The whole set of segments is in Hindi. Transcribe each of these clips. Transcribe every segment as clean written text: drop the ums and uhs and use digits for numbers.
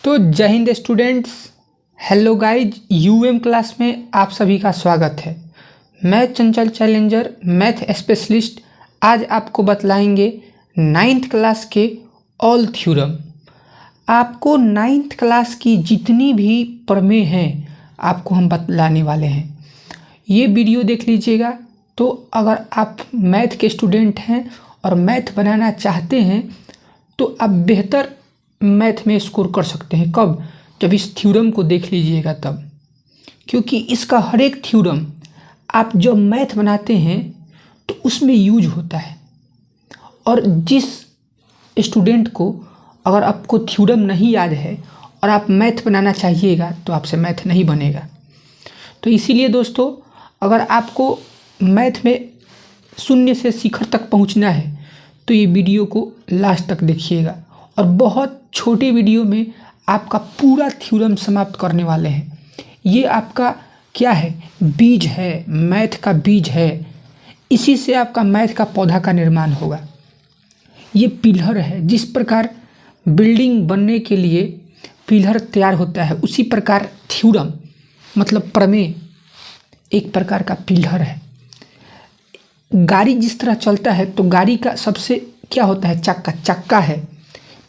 तो जय Hind students, hello guys, UM class में आप सभी का स्वागत है। मैं चंचल चैलेंजर मैथ स्पेशलिस्ट आज आपको बतलाएंगे 9th क्लास के ऑल थ्योरम। आपको 9th क्लास की जितनी भी प्रमेय हैं आपको हम बतलाने वाले हैं। ये वीडियो देख लीजिएगा। तो अगर आप मैथ के स्टूडेंट हैं और मैथ बनाना चाहते हैं तो आप बेहतर मैथ में स्कोर कर सकते हैं। कब? जब इस थ्योरम को देख लीजिएगा तब, क्योंकि इसका हर एक थ्योरम आप जब मैथ बनाते हैं तो उसमें यूज होता है। और जिस स्टूडेंट को अगर आपको थ्योरम नहीं याद है और आप मैथ बनाना चाहिएगा तो आपसे मैथ नहीं बनेगा। तो इसीलिए दोस्तों, अगर आपको मैथ में शून्य से शिखर तक पहुंचना है तो ये वीडियो को लास्ट तक देखिएगा। और बहुत छोटे वीडियो में आपका पूरा थ्योरम समाप्त करने वाले हैं। ये आपका क्या है? बीज है, मैथ का बीज है। इसी से आपका मैथ का पौधा का निर्माण होगा। ये पिलर है। जिस प्रकार बिल्डिंग बनने के लिए पिलर तैयार होता है, उसी प्रकार थ्योरम मतलब प्रमेय एक प्रकार का पिलर है। गाड़ी जिस तरह चलता है तो गाड़ी का सबसे क्या होता है? चक्का है।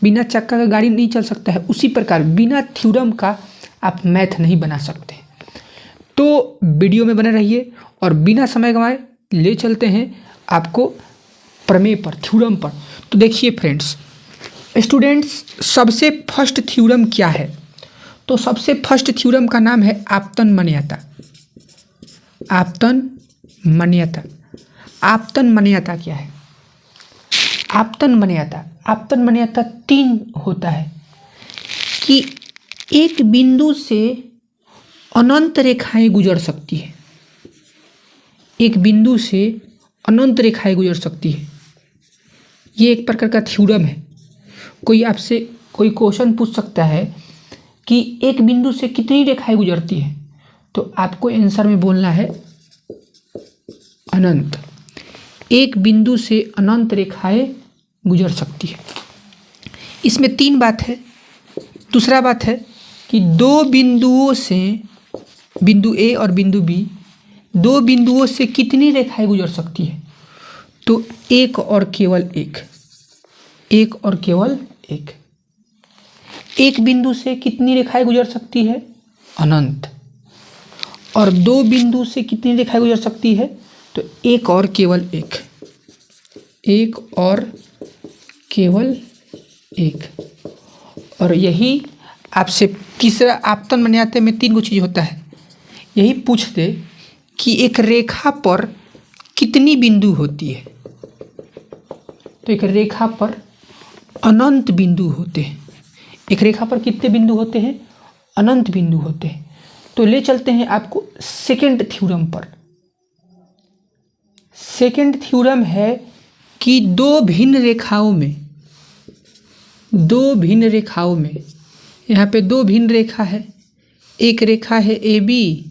बिना चक्का का गाड़ी नहीं चल सकता है। उसी प्रकार बिना थ्योरम का आप मैथ नहीं बना सकते। तो वीडियो में बने रहिए और बिना समय गंवाए ले चलते हैं आपको प्रमेय पर, थ्योरम पर। तो देखिए फ्रेंड्स, स्टूडेंट्स, सबसे फर्स्ट थ्योरम क्या है? तो सबसे फर्स्ट थ्योरम का नाम है आपतन मान्यता। आपतन मान्यता। आपतन मान्यता क्या है? आपतन मान्यता 3 होता है कि एक बिंदु से अनंत रेखाएं गुजर सकती है। एक बिंदु से अनंत रेखाएं गुजर सकती है। ये एक प्रकार का थ्योरम है। कोई आपसे कोई क्वेश्चन पूछ सकता है कि एक बिंदु से कितनी रेखाएं गुजरती है, तो आपको आंसर में बोलना है अनंत। एक बिंदु से अनंत रेखाएं गुजर सकती है। इसमें 3 बात है। दूसरा बात है कि दो बिंदुओं से, बिंदु ए और बिंदु बी, दो बिंदुओं से कितनी रेखाएं गुजर सकती है? तो एक और केवल एक। एक और केवल एक। एक बिंदु से कितनी रेखाएं गुजर सकती है? अनंत। और दो बिंदु से कितनी रेखाएं गुजर सकती है? तो एक और केवल एक। एक और केवल एक। और यही आपसे तीसरा आपतन मान्यता में 3 चीज़ होता है। यही पूछते कि एक रेखा पर कितनी बिंदु होती है? तो एक रेखा पर अनंत बिंदु होते हैं। एक रेखा पर कितने बिंदु होते हैं? अनंत बिंदु होते हैं। तो ले चलते हैं आपको सेकंड थ्योरम पर। सेकंड थ्योरम है कि दो भिन्न रेखाओं में यहाँ पे 2 भिन्न रेखा है। एक रेखा है ए बी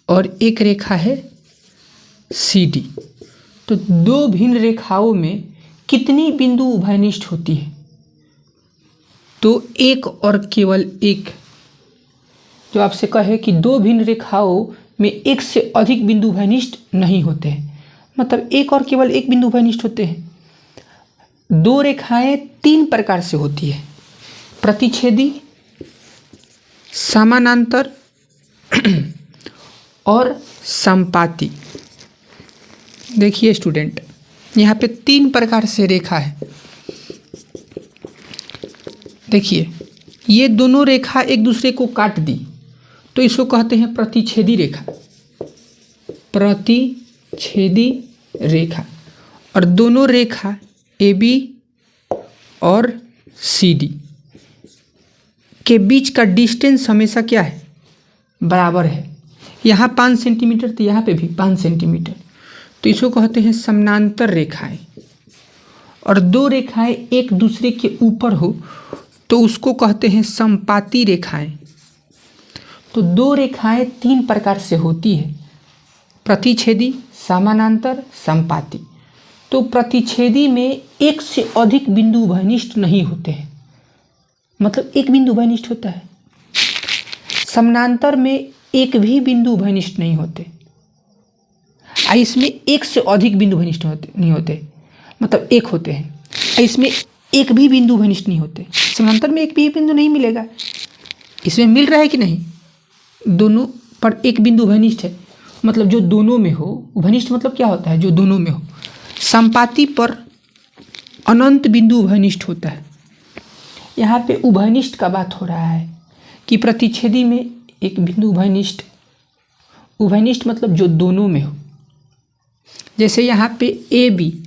और एक रेखा है सी डी। तो 2 भिन्न रेखाओं में कितनी बिंदु उभयनिष्ठ होती है? तो एक और केवल एक। जो आपसे कहे कि 2 भिन्न रेखाओं में एक से अधिक बिंदु उभयनिष्ठ नहीं होते हैं, मतलब एक और केवल एक बिंदु उभयनिष्ठ होते हैं। 2 रेखाएं 3 प्रकार से होती है: प्रतिच्छेदी, समानांतर और संपाती। देखिए स्टूडेंट, यहाँ पे 3 प्रकार से रेखा है। देखिए, ये दोनों रेखा एक दूसरे को काट दी तो इसको कहते हैं प्रतिच्छेदी रेखा। प्रतिच्छेदी रेखा। और दोनों रेखा ए बी और सी डी के बीच का डिस्टेंस हमेशा क्या है? बराबर है। यहाँ 5 सेंटीमीटर तो यहाँ पे भी 5 सेंटीमीटर। तो इसको कहते हैं समानांतर रेखाएं। और 2 रेखाएं एक दूसरे के ऊपर हो तो उसको कहते हैं संपाती रेखाएं। तो 2 रेखाएं 3 प्रकार से होती है: प्रतिच्छेदी, समानांतर, संपाती। तो प्रतिच्छेदी में एक से अधिक बिंदु उभयनिष्ठ नहीं होते हैं। मतलब एक बिंदु उभयनिष्ठ होता है। समानांतर में एक भी बिंदु उभयनिष्ठ नहीं होते, इसमें एक से अधिक बिंदु उभयनिष्ठ नहीं होते, मतलब एक होते हैं। इसमें एक भी बिंदु उभयनिष्ठ नहीं होते, समानांतर में एक भी बिंदु नहीं मिलेगा। इसमें मिल रहा है कि नहीं, दोनों पर एक बिंदु उभयनिष्ठ है, मतलब जो दोनों में हो। उभयनिष्ठ मतलब क्या होता है, जो दोनों में हो। संपाती पर अनंत बिंदु उभयनिष्ठ होता है। यहाँ पे उभयनिष्ठ का बात हो रहा है कि प्रतिच्छेदी में एक बिंदु उभयनिष्ठ। उभयनिष्ठ मतलब जो दोनों में हो। जैसे यहाँ पे ए बी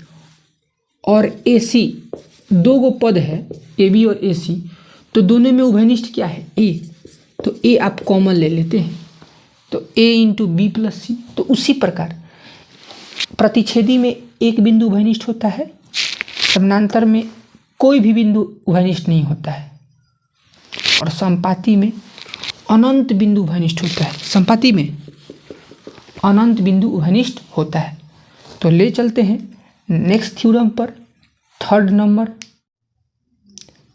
और ए सी दो गो पद है, ए बी और ए सी, तो दोनों में उभयनिष्ठ क्या है, ए। तो ए आप कॉमन ले लेते हैं, तो ए इंटू बी प्लस सी। तो उसी प्रकार प्रतिच्छेदी में एक बिंदु उभयनिष्ठ होता है, समानांतर में कोई भी बिंदु उभयनिष्ठ नहीं होता है, और संपाती में अनंत बिंदु उभयनिष्ठ होता है। संपाती में अनंत बिंदु उभयनिष्ठ होता है। तो ले चलते हैं नेक्स्ट थ्योरम पर, थर्ड नंबर।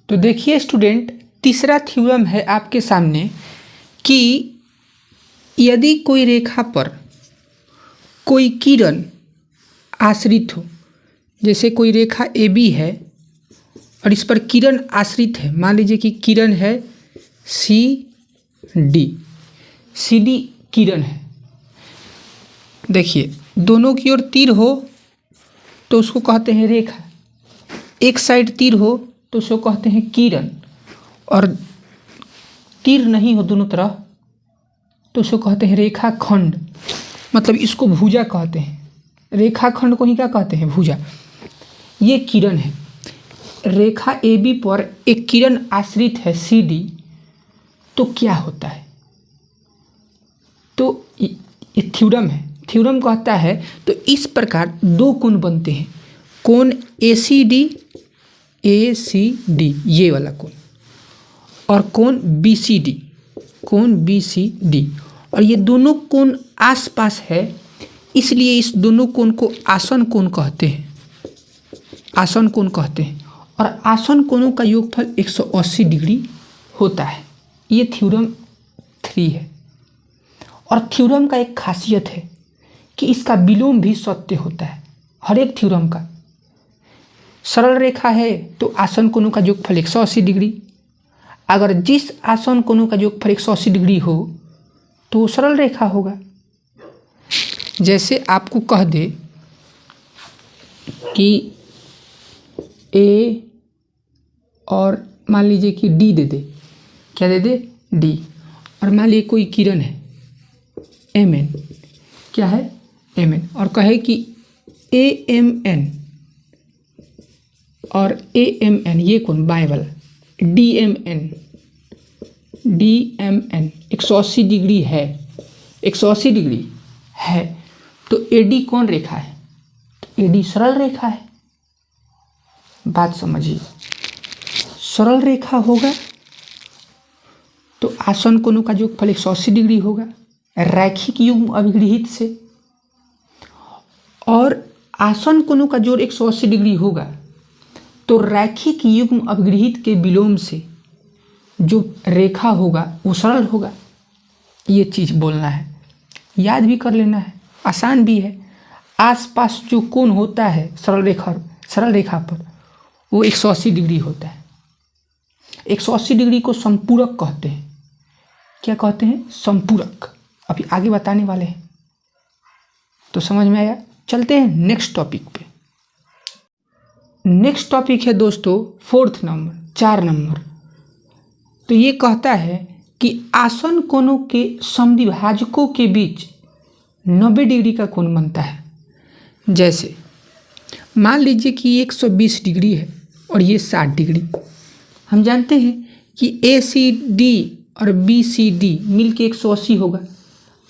तो देखिए स्टूडेंट, तीसरा थ्योरम है आपके सामने कि यदि कोई रेखा पर कोई किरण आश्रित हो, जैसे कोई रेखा ए बी है और इस पर किरण आश्रित है। मान लीजिए कि किरण है सी डी किरण है। देखिए दोनों की ओर तीर हो तो उसको कहते हैं रेखा, एक साइड तीर हो तो उसको कहते हैं किरण, और तीर नहीं हो दोनों तरफ तो उसको कहते हैं रेखा खंड। मतलब इसको भुजा कहते हैं, रेखा खंड को ही क्या कहते हैं, भुजा। ये किरण है, रेखा ए बी पर एक किरण आश्रित है सी डी, तो क्या होता है। तो ये थ्योरम है। थ्योरम कहता है तो इस प्रकार दो कोण बनते हैं, कोण ए सी डी ये वाला कोण, और कोण बी सी डी, और ये दोनों कोण आसपास है, इसलिए इस दोनों कोण को आसन कोण कहते हैं। आसन कोण कहते हैं, और आसन कोणों का योगफल 180 डिग्री होता है। ये थ्योरम 3 है। और थ्योरम का एक खासियत है कि इसका विलोम भी सत्य होता है। हर एक थ्योरम का सरल रेखा है तो आसन कोणों का योगफल 180 डिग्री। अगर जिस आसन कोणों का योगफल 180 डिग्री हो तो सरल रेखा होगा। जैसे आपको कह दे कि ए और मान लीजिए कि डी दे दे, क्या दे दे, डी, और मान लीजिए कोई किरण है एम एन, क्या है, एम एन, और कहे कि ए एम एन और ए एम एन ये कौन बाएं वाला डी एम एन 180 डिग्री है, 180 डिग्री है, तो ए डी कौन रेखा है, तो ए डी सरल रेखा है। बात समझिए, सरल रेखा होगा तो आसन कोणों का योगफल 180 डिग्री होगा रैखिक युग्म अभिगृहित से, और आसन कोणों का जोड़ 180 डिग्री होगा तो रैखिक युग्म अभिगृहित के विलोम से जो रेखा होगा वो सरल होगा। ये चीज़ बोलना है, याद भी कर लेना है, आसान भी है। आसपास जो कोण होता है सरल रेखा पर वो 180 डिग्री होता है। 180 डिग्री को संपूरक कहते हैं। क्या कहते हैं, संपूरक। अभी आगे बताने वाले हैं, तो समझ में आया। चलते हैं नेक्स्ट टॉपिक पे। नेक्स्ट टॉपिक है दोस्तों 4th नंबर, 4 नंबर। तो ये कहता है कि आसन कोणों के समद्विभाजकों के बीच 90 डिग्री का कोण बनता है। जैसे मान लीजिए कि 120 डिग्री है और ये 60 डिग्री। हम जानते हैं कि ए सी डी और बी सी डी मिल के 180 होगा।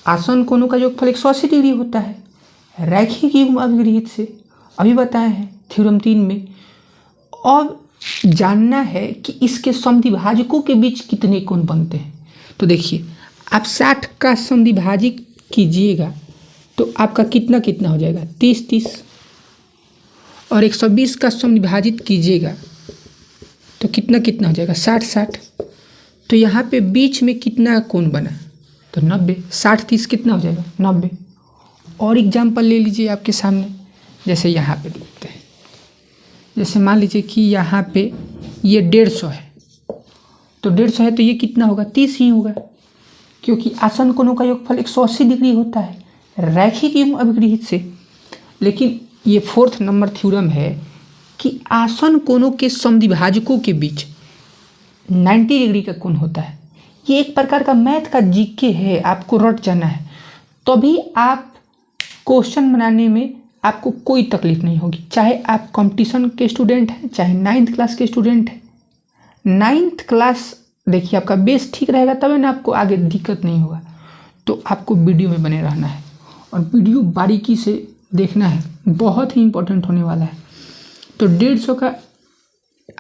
आसन कोणों का योगफल 180 डिग्री होता है रैखिक युग्म अभिगृहित से, अभी बताए हैं थ्योरम 3 में। अब जानना है कि इसके समद्विभाजकों के बीच कितने कोण बनते हैं। तो देखिए, आप 60 का समद्विभाजक कीजिएगा तो आपका कितना कितना हो जाएगा, 30 30, और 120 का समद्विभाजित कीजिएगा तो कितना कितना हो जाएगा 60 60। तो यहाँ पे बीच में कितना कोण बना तो 90। 60 30 कितना हो जाएगा 90। और एग्जाम्पल ले लीजिए आपके सामने, जैसे यहाँ पे देखते हैं, जैसे मान लीजिए कि यहाँ पे ये 150 है, तो 150 है तो ये कितना होगा 30 ही होगा, क्योंकि आसन कोणों का योगफल 180 डिग्री होता है रैखिक युग्म अभिगृहित से। लेकिन ये 4th नंबर थ्योरम है कि आसन कोणों के समद्विभाजकों के बीच 90 डिग्री का कोण होता है। ये एक प्रकार का मैथ का जीके है, आपको रट जाना है, तभी आप क्वेश्चन बनाने में आपको कोई तकलीफ नहीं होगी। चाहे आप कंपटीशन के स्टूडेंट हैं, चाहे 9th क्लास के स्टूडेंट हैं। 9th क्लास देखिए आपका बेस ठीक रहेगा तभी ना आपको आगे दिक्कत नहीं होगा। तो आपको वीडियो में बने रहना है और वीडियो बारीकी से देखना है, बहुत ही इंपॉर्टेंट होने वाला है। तो 150 का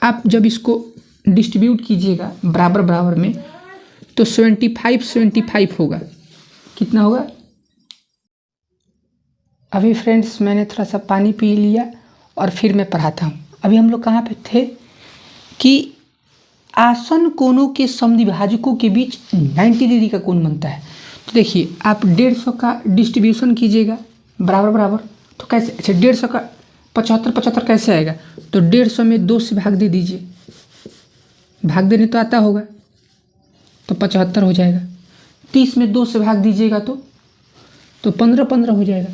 आप जब इसको डिस्ट्रीब्यूट कीजिएगा बराबर बराबर में तो 75 होगा। कितना होगा? अभी फ्रेंड्स मैंने थोड़ा सा पानी पी लिया और फिर मैं पढ़ाता हूँ। अभी हम लोग कहाँ पे थे कि आसन कोणों के समद्विभाजकों के बीच 90 डिग्री का कोण बनता है। तो देखिए आप 150 का डिस्ट्रीब्यूशन कीजिएगा बराबर बराबर, तो कैसे? अच्छा 150 का 75 कैसे आएगा? तो 150 में 2 से भाग दे दीजिए, भाग देने तो आता होगा, तो 75 हो जाएगा। 30 में 2 से भाग दीजिएगा तो 15 हो जाएगा।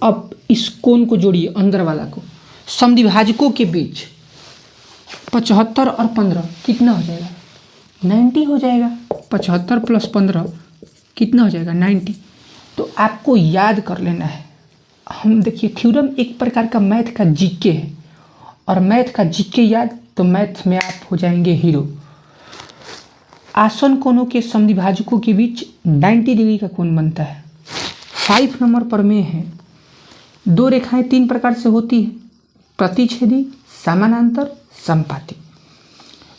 अब इस कोण को जोड़िए, अंदर वाला को, समद्विभाजकों के बीच 75 और 15 कितना हो जाएगा 90 हो जाएगा। 75 + 15 कितना हो जाएगा 90। तो आपको याद कर लेना है। हम देखिए थ्योरम एक प्रकार का मैथ का जीके है, और मैथ का जीके याद तो मैथ में आप हो जाएंगे हीरो। आसन कोणों के समद्विभाजकों के बीच 90 डिग्री का कोण बनता है। 5 नंबर पर में है, 2 रेखाएं 3 प्रकार से होती है, प्रतिच्छेदी, समानांतर, संपाती।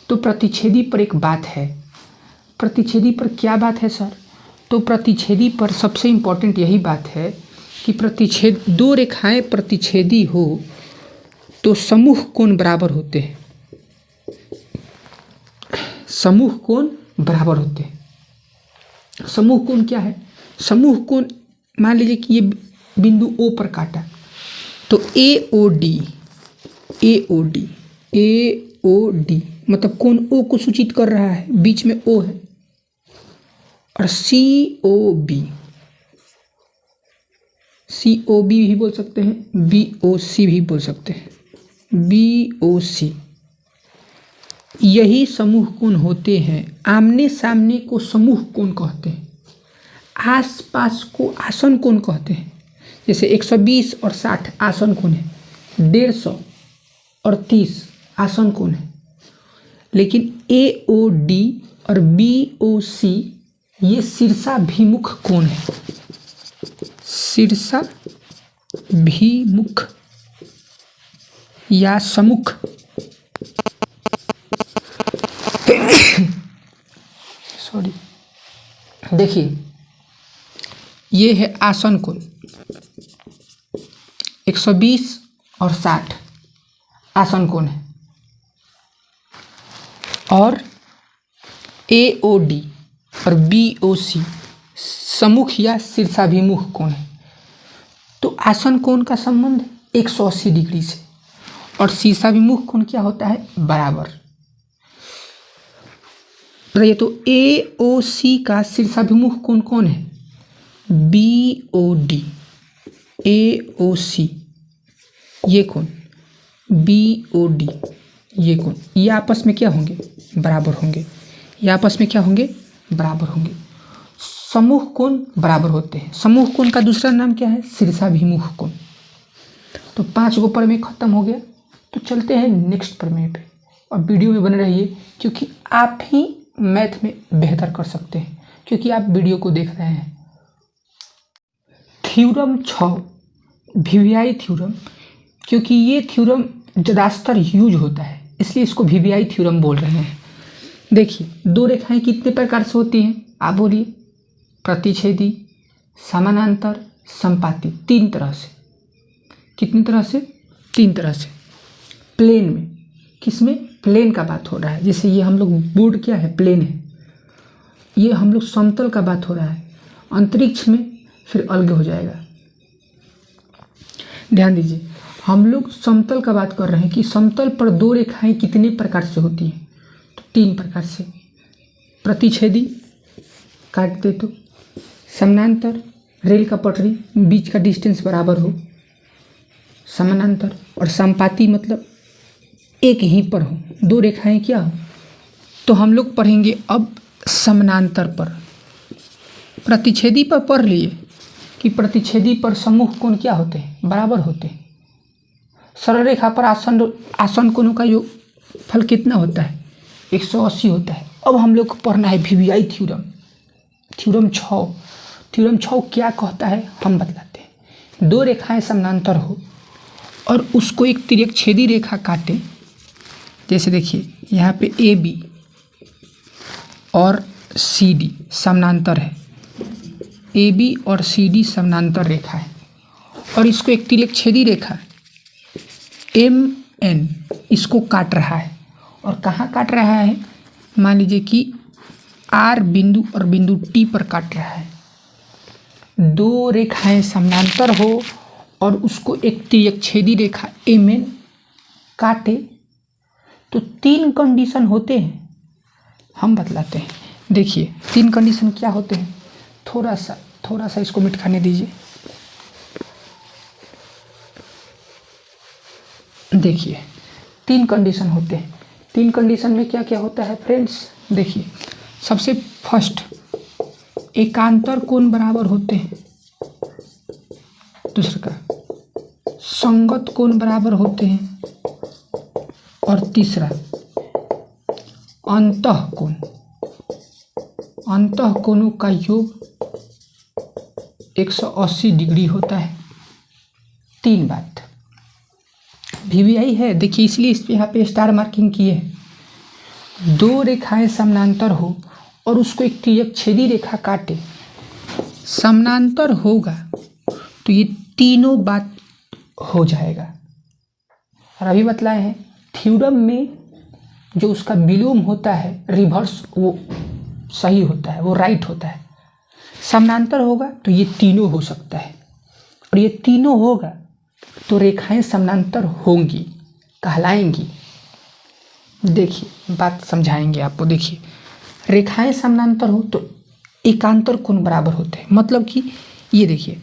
तो प्रतिच्छेदी पर एक बात है। प्रतिच्छेदी पर क्या बात है सर? तो प्रतिच्छेदी पर सबसे इम्पोर्टेंट यही बात है कि प्रतिच्छेद 2 रेखाएं प्रतिच्छेदी हो तो समूह कोण बराबर होते हैं। समूह कोण बराबर होते हैं। समूह कोण क्या है? समूह कोण मान लीजिए कि ये बिंदु O पर काटा, तो AOD मतलब कोण O को सूचित कर रहा है, बीच में O है। और COB भी बोल सकते हैं, BOC भी बोल सकते हैं, BOC, यही समूह कोण होते हैं। आमने सामने को समूह कोण कहते हैं, आसपास को आसन कोण कहते हैं। जैसे 120 और 60 आसन कोण है, 150 और 30 आसन कोण है। लेकिन AOD और BOC ये शीर्षाभिमुख कोण है, शीर्षाभिमुख या सम्मुख। सॉरी, देखिए ये है आसन कोण, 120 और 60 आसन कोण है, और AOD और BOC सम्मुख या शीर्षाभिमुख कोण है। तो आसन कोण का संबंध 180 डिग्री से, और शीर्षाभिमुख कोण क्या होता है बराबर। बताइए तो AOC का शीर्षाभिमुख कोण कौन है? BOD, AOC ये कोण, BOD ये कोण, ये आपस में क्या होंगे बराबर होंगे, ये आपस में क्या होंगे बराबर होंगे। समूह कोण बराबर होते हैं। समूह कोण का दूसरा नाम क्या है? शीर्षाभिमुख कोण। तो 5 गो प्रमेय खत्म हो गया। तो चलते हैं नेक्स्ट प्रमेय पे, और वीडियो में बने रहिए, क्योंकि आप ही मैथ में बेहतर कर सकते हैं, क्योंकि आप वीडियो को देख रहे हैं। थ्योरम 6 वीवीआई थ्योरम, क्योंकि ये थ्योरम ज़्यादातर यूज होता है इसलिए इसको वीवीआई थ्योरम बोल रहे हैं। देखिए 2 रेखाएं कितने प्रकार से होती हैं आप बोलिए? प्रतिच्छेदी, समानांतर, संपाती, 3 तरह से। कितनी तरह से? 3 तरह से। प्लेन में किसमें, प्लेन का बात हो रहा है। जैसे ये हम लोग बोर्ड क्या है, प्लेन है, ये हम लोग समतल का बात हो रहा है, अंतरिक्ष में फिर अलग हो जाएगा। ध्यान दीजिए, हम लोग समतल का बात कर रहे हैं कि समतल पर दो रेखाएं कितने प्रकार से होती हैं, तो 3 प्रकार से, प्रतिच्छेदी काट दे तो, समानांतर रेल का पटरी बीच का डिस्टेंस बराबर हो, समानांतर, और संपाती मतलब एक ही पर हो, दो रेखाएं क्या हो। तो हम लोग पढ़ेंगे अब समानांतर पर। प्रतिच्छेदी पर पढ़ लिए कि प्रतिच्छेदी पर सम्मुख कोण क्या होते हैं, बराबर होते हैं। सरल रेखा पर आसन कोणों का योग फल कितना होता है, 180 होता है। अब हम लोग को पढ़ना है VVI थ्योरम, थ्योरम 6। थ्योरम 6 क्या कहता है हम बतलाते हैं। दो रेखाएं समानांतर हो और उसको एक तिर्यकछेदी रेखा काटे, जैसे देखिए यहाँ पे AB और CD समानांतर है, AB और CD समानांतर रेखा है, और इसको एक तिर्यकछेदी रेखा MN इसको काट रहा है। और कहाँ काट रहा है, मान लीजिए कि R बिंदु और बिंदु T पर काट रहा है। दो रेखाएं समानांतर हो और उसको एक तिर्यकछेदी रेखा MN काटे, तो 3 कंडीशन होते हैं, हम बतलाते हैं। देखिए 3 कंडीशन क्या होते हैं, थोड़ा सा इसको मिट खाने दीजिए। देखिए 3 कंडीशन होते हैं। 3 कंडीशन में क्या क्या होता है फ्रेंड्स, देखिए सबसे फर्स्ट, एकांतर कोण बराबर होते हैं। दूसरा का संगत कोण बराबर होते हैं। और तीसरा अंतः कोण, अंतः कोणों का योग 180 डिग्री होता है। 3 बात VVI है, देखिए इसलिए इस पे यहाँ पे स्टार मार्किंग किए है। दो रेखाएं समानांतर हो और उसको एक तिर्यकछेदी रेखा काटे, समानांतर होगा तो ये तीनों बात हो जाएगा। और अभी बतलाए हैं थ्योरम में जो उसका विलोम होता है, रिवर्स, वो सही होता है, वो राइट होता है। समानांतर होगा तो ये तीनों हो सकता है, और ये तीनों होगा तो रेखाएं समानांतर होंगी, कहलाएंगी। देखिए बात समझाएंगे आपको। देखिए रेखाएं समानांतर हो तो एकांतर कोण बराबर होते हैं, मतलब कि ये देखिए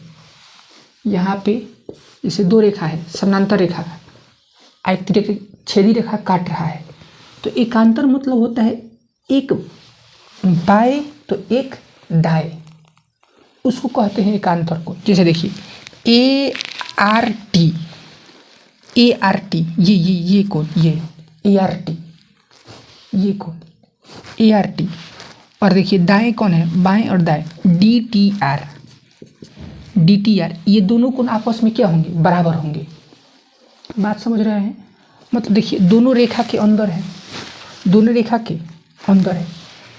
यहाँ पे जैसे दो रेखा है, समानांतर रेखा का एक तिर्यकछेदी रेखा काट रहा है, तो एकांतर मतलब होता है एक बाएं तो एक दाएं, उसको कहते हैं एकांतर कोण। जैसे देखिए ART ये कोण, ये ART, ये कोण ART, और देखिए दाएं कौन है, बाएं और दाएं DTR, ये दोनों कोण आपस में क्या होंगे, बराबर होंगे। बात समझ रहे हैं, मतलब देखिए दोनों रेखा के अंदर है, दोनों रेखा के अंदर है,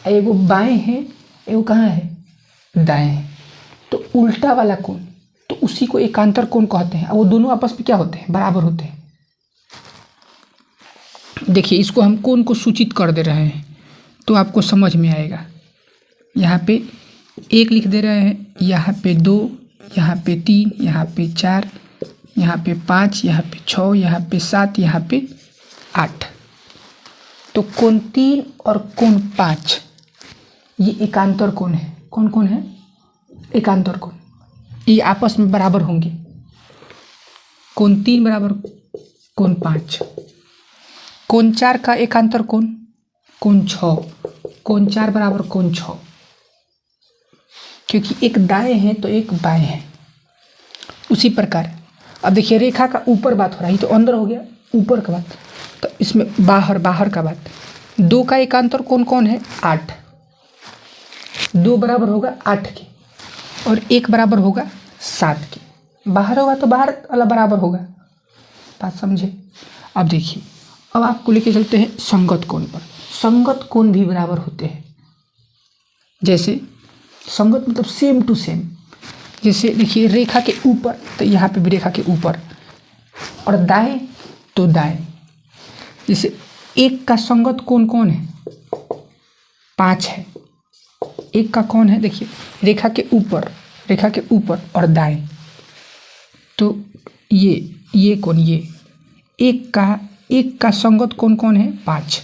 एगो बाएं है, एगो कहाँ है, दाएं है, तो उल्टा वाला कोण, तो उसी को एकांतर कोण कहते हैं। और वो दोनों आपस में क्या होते हैं, बराबर होते हैं। देखिए इसको हम कोण को सूचित कर दे रहे हैं तो आपको समझ में आएगा। यहाँ पे 1 लिख दे रहे हैं, यहाँ पे 2, यहाँ पे 3, यहाँ पे 4, यहाँ पे 5, यहाँ पे 6, यहाँ पे 7, यहाँ पे 8। तो कोण 3 और कोण 5 ये एकांतर कोण है। कौन कौन है, एकांतर कोण, ये आपस में बराबर होंगे। कोण 3 बराबर कोण 5, कोण 4 का एकांतर कोण कोण 6, कोण 4 बराबर कोण 6, क्योंकि एक दाएं है तो एक बाएं है। उसी प्रकार अब देखिए रेखा का ऊपर बात हो रहा है, तो अंदर हो गया, ऊपर का बात, तो इसमें बाहर का बात। 2 का एकांतर कोण कौन है, 8, 2 बराबर होगा 8 के, और 1 बराबर होगा 7 के। बाहर होगा तो बाहर वाला बराबर होगा, बात समझे। अब देखिए, अब आपको लेके चलते हैं संगत कोण पर। संगत कोण भी बराबर होते हैं। जैसे संगत मतलब सेम टू सेम, जैसे देखिए रेखा के ऊपर तो यहाँ पे भी रेखा के ऊपर, और दाएं तो दाएं, जैसे एक का संगत कोण कौन है? 5 है। एक का कौन है? देखिए रेखा के ऊपर और दाएं, तो ये कोण, ये एक का संगत कोण कौन है? 5।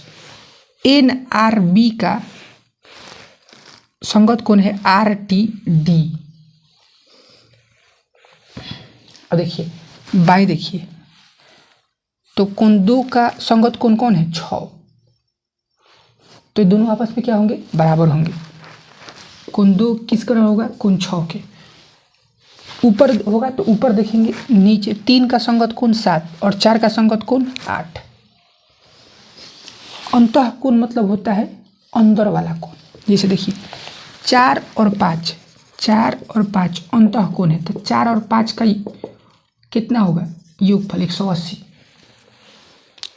NRB का संगत कोण है RTD। अब देखिए बाएं देखिए, तो कोण 2 का संगत कोण कौन है? 6। तो ये दोनों आपस में क्या होंगे? बराबर होंगे। कोण 2 किसका होगा? कोण 6 के। ऊपर होगा तो ऊपर देखेंगे, नीचे 3 का संगत कोण 7 और 4 का संगत कोण 8। अंतः कोण मतलब होता है अंदर वाला कोण। जैसे देखिए 4 और 5 अंतः कोण है, तो 4 और 5 का कितना होगा? योगफल 180।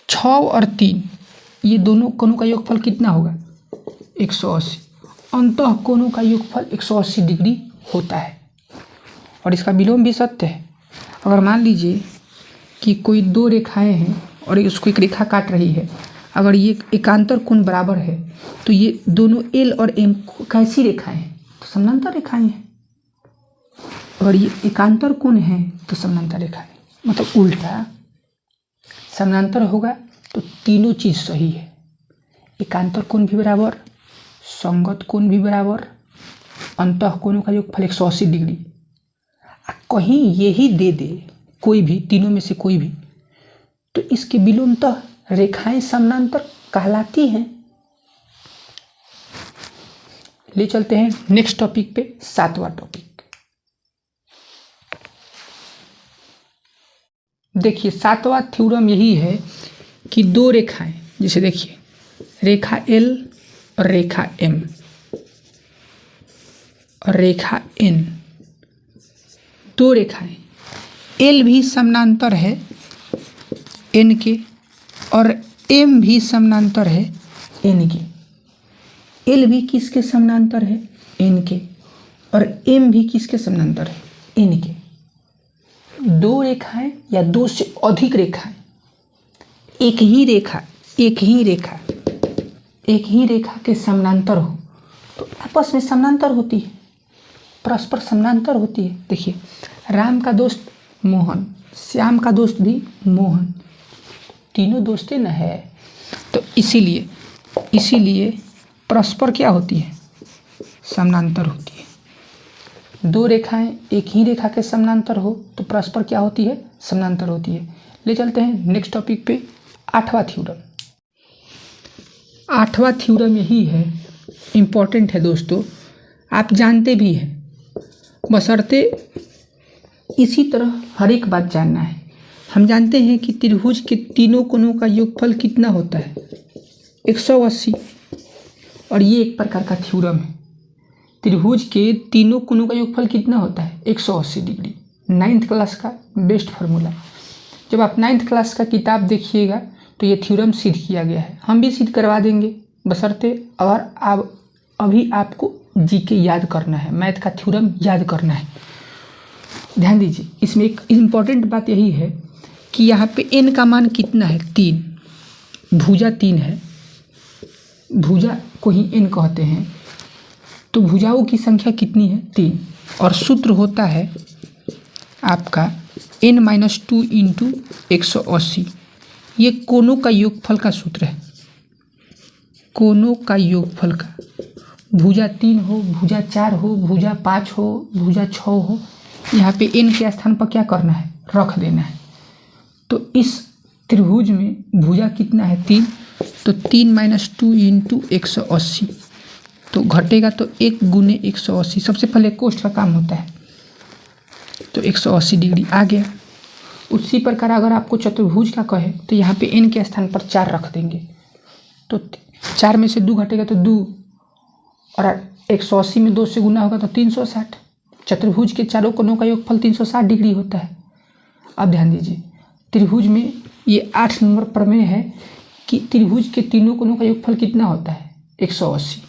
6 और 3 ये दोनों कोणों का योगफल कितना होगा? 180। अंतः कोणों का योगफल 180 डिग्री होता है। और इसका विलोम भी सत्य है। अगर मान लीजिए कि कोई 2 रेखाएं हैं और उसको एक रेखा काट रही है, अगर ये एकांतर कोण बराबर है तो ये दोनों L और M कैसी रेखाएं हैं? तो समानांतर रेखाएं हैं। अगर ये एकांतर कोण है तो समानांतर रेखाएं, मतलब उल्टा समानांतर होगा तो तीनों चीज सही है। एकांतर कोण भी बराबर, संगत कोण भी बराबर, अंतः कोणों का योगफल 180 डिग्री। कहीं यही दे दे कोई भी तीनों में से कोई भी, तो इसके विलोमतः रेखाएं समानांतर कहलाती हैं। ले चलते हैं नेक्स्ट टॉपिक पे, 7वां टॉपिक। देखिए 7वां थ्योरम यही है कि 2 रेखाएं, जैसे देखिए रेखा L और रेखा M और रेखा N, 2 रेखाएं, L भी समानांतर है N के और M भी समानांतर है N के। L भी किसके समानांतर है? N के। और M भी किसके समानांतर है? N के। 2 रेखाएं या 2 से अधिक रेखाएं एक ही रेखा के समानांतर हो तो आपस में समानांतर होती है, परस्पर समानांतर होती है। देखिए राम का दोस्त मोहन, श्याम का दोस्त भी मोहन, तीनों दोस्तें न है, तो इसीलिए परस्पर क्या होती है? समानांतर होती है। 2 रेखाएं एक ही रेखा के समानांतर हो तो परस्पर क्या होती है? समानांतर होती है। ले चलते हैं नेक्स्ट टॉपिक पे, 8वां थ्योरम। 8वां थ्योरम यही है, इम्पॉर्टेंट है दोस्तों, आप जानते भी हैं, बशर्ते इसी तरह हर एक बात जानना है। हम जानते हैं कि त्रिभुज के तीनों कोणों का योगफल कितना होता है? 180। और ये एक प्रकार का थ्योरम है। त्रिभुज के तीनों कोणों का योगफल कितना होता है? 180 डिग्री। 9th क्लास का बेस्ट फार्मूला। जब आप 9th क्लास का किताब देखिएगा तो ये थ्योरम सिद्ध किया गया है। हम भी सिद्ध करवा देंगे, बशर्ते अगर आप अभी आपको जीके याद करना है, मैथ का थ्योरम याद करना है। ध्यान दीजिए, इसमें एक इम्पॉर्टेंट बात यही है कि यहाँ पे n का मान कितना है? 3। भुजा 3 है, भुजा को ही n कहते हैं, तो भुजाओं की संख्या कितनी है? 3। और सूत्र होता है आपका n-2 इंटू 180। ये कोणों का योगफल का सूत्र है, कोणों का योगफल का। भुजा 3 हो, भुजा 4 हो, भुजा 5 हो, भुजा 6 हो, यहाँ पे n के स्थान पर क्या करना है? रख देना है। तो इस त्रिभुज में भुजा कितना है? 3। तो 3-2 इंटू 180, तो घटेगा तो 1 गुने 180। सबसे पहले कोष्ठ का काम होता है, तो 180 डिग्री आ गया। उसी प्रकार अगर आपको चतुर्भुज का कहे तो यहाँ पे n के स्थान पर 4 रख देंगे, तो 4 में से 2 घटेगा तो 2, और 180 में 2 से गुना होगा तो 360। चतुर्भुज के चारों कोणों का योगफल 360 डिग्री होता है। अब ध्यान दीजिए, त्रिभुज में ये 8 नंबर प्रमेय है कि त्रिभुज के तीनों कोणों का योगफल कितना होता है? 180।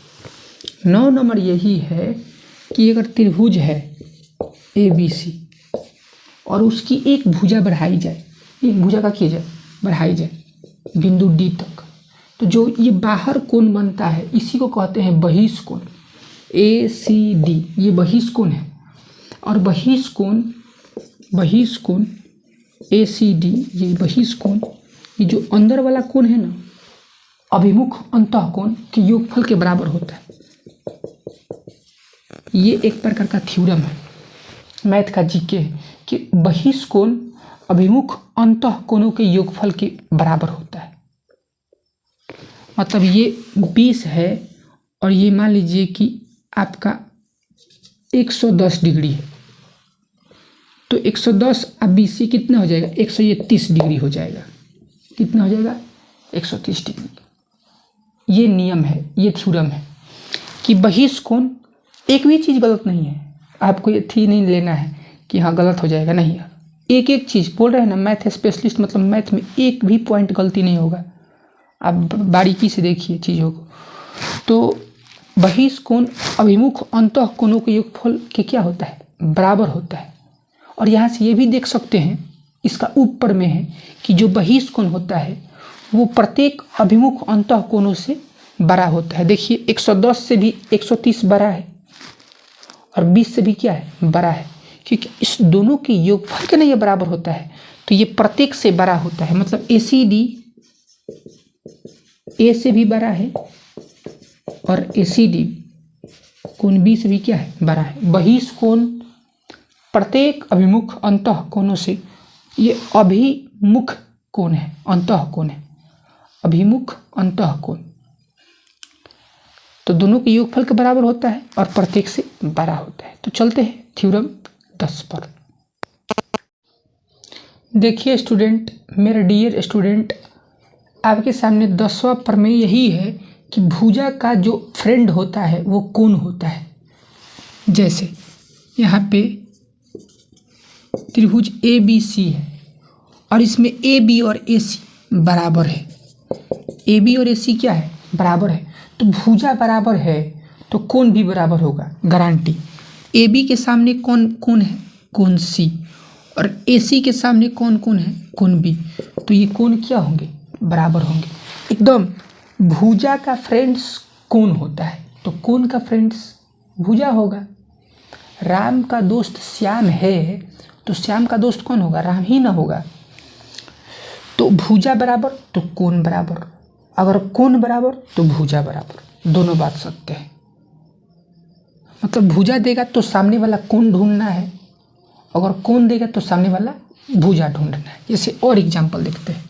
9 नंबर यही है कि अगर त्रिभुज है ABC और उसकी एक भुजा बढ़ाई जाए, एक भुजा का किया जाए, बढ़ाई जाए बिंदु D तक, तो जो ये बाहर कोण बनता है इसी को कहते हैं बहिष्कोण, ACD, ये बहिष्कोण है। और बहिष्कोण ACD, ये बहिष्कोण, ये जो अंदर वाला कोण है ना, अभिमुख अंतःकोण के योगफल के बराबर होता है। ये एक प्रकार का थ्योरम है, मैथ का जीके है कि बहिष्कोण अभिमुख अंतःकोणों के योगफल के बराबर होता है। मतलब ये 20 है और ये मान लीजिए कि आपका 110 डिग्री है, तो 110 अब 20 कितना हो जाएगा, 130 डिग्री हो जाएगा। कितना हो जाएगा, 130 डिग्री। ये नियम है, ये थ्योरम है कि बहिष्कोण, एक भी चीज़ गलत नहीं है, आपको ये थी नहीं लेना है कि हाँ गलत हो जाएगा, नहीं। एक एक चीज़ बोल रहे हैं ना, मैथ स्पेशलिस्ट मतलब मैथ में एक भी पॉइंट गलती नहीं होगा, आप बारीकी से देखिए चीज़ों को। तो बहिष्कोण अभिमुख अंतःकोणों के योगफल के क्या होता है, बराबर होता है। और यहाँ से ये भी देख सकते हैं, इसका ऊपर में है कि जो बहिष्कोण होता है वो प्रत्येक अभिमुख अंतःकोणों से बड़ा होता है। देखिए 110 से भी 130 बड़ा है और 20 से भी क्या है, बड़ा है, क्योंकि इस दोनों के योगफल के ना ये बराबर होता है, तो ये प्रत्येक से बड़ा होता है। मतलब ACD A से भी बड़ा है और ACD कोण B से भी क्या है, बड़ा है। बहिष्कोण प्रत्येक अभिमुख अंतःकोणों से, ये अभिमुख कोण है, अंतःकोण है, अभिमुख अंतःकोण, तो दोनों के योगफल के बराबर होता है और प्रत्येक से बड़ा होता है। तो चलते हैं थ्योरम 10 पर। देखिए स्टूडेंट, मेरे डियर स्टूडेंट, आपके सामने 10वां प्रमेय यही है कि भुजा का जो फ्रेंड होता है वो कोण होता है। जैसे यहाँ पे त्रिभुज ABC है और इसमें AB और AC बराबर है। AB और AC क्या है, बराबर है, तो भुजा बराबर है तो कोण भी बराबर होगा, गारंटी। AB के सामने कौन है, कोण C, और AC के सामने कौन है, कोण B, तो ये कोण क्या होंगे, बराबर होंगे एकदम। भुजा का फ्रेंड्स कोण होता है, तो कोण का फ्रेंड्स भुजा होगा। राम का दोस्त श्याम है, तो श्याम का दोस्त कौन होगा, राम ही ना होगा। तो भुजा बराबर तो कोण बराबर, अगर कोण बराबर तो भुजा बराबर, दोनों बात सत्य है। मतलब भुजा देगा तो सामने वाला कोण ढूंढना है, अगर कोण देगा तो सामने वाला भुजा ढूंढना है। जैसे और एग्जांपल देखते हैं,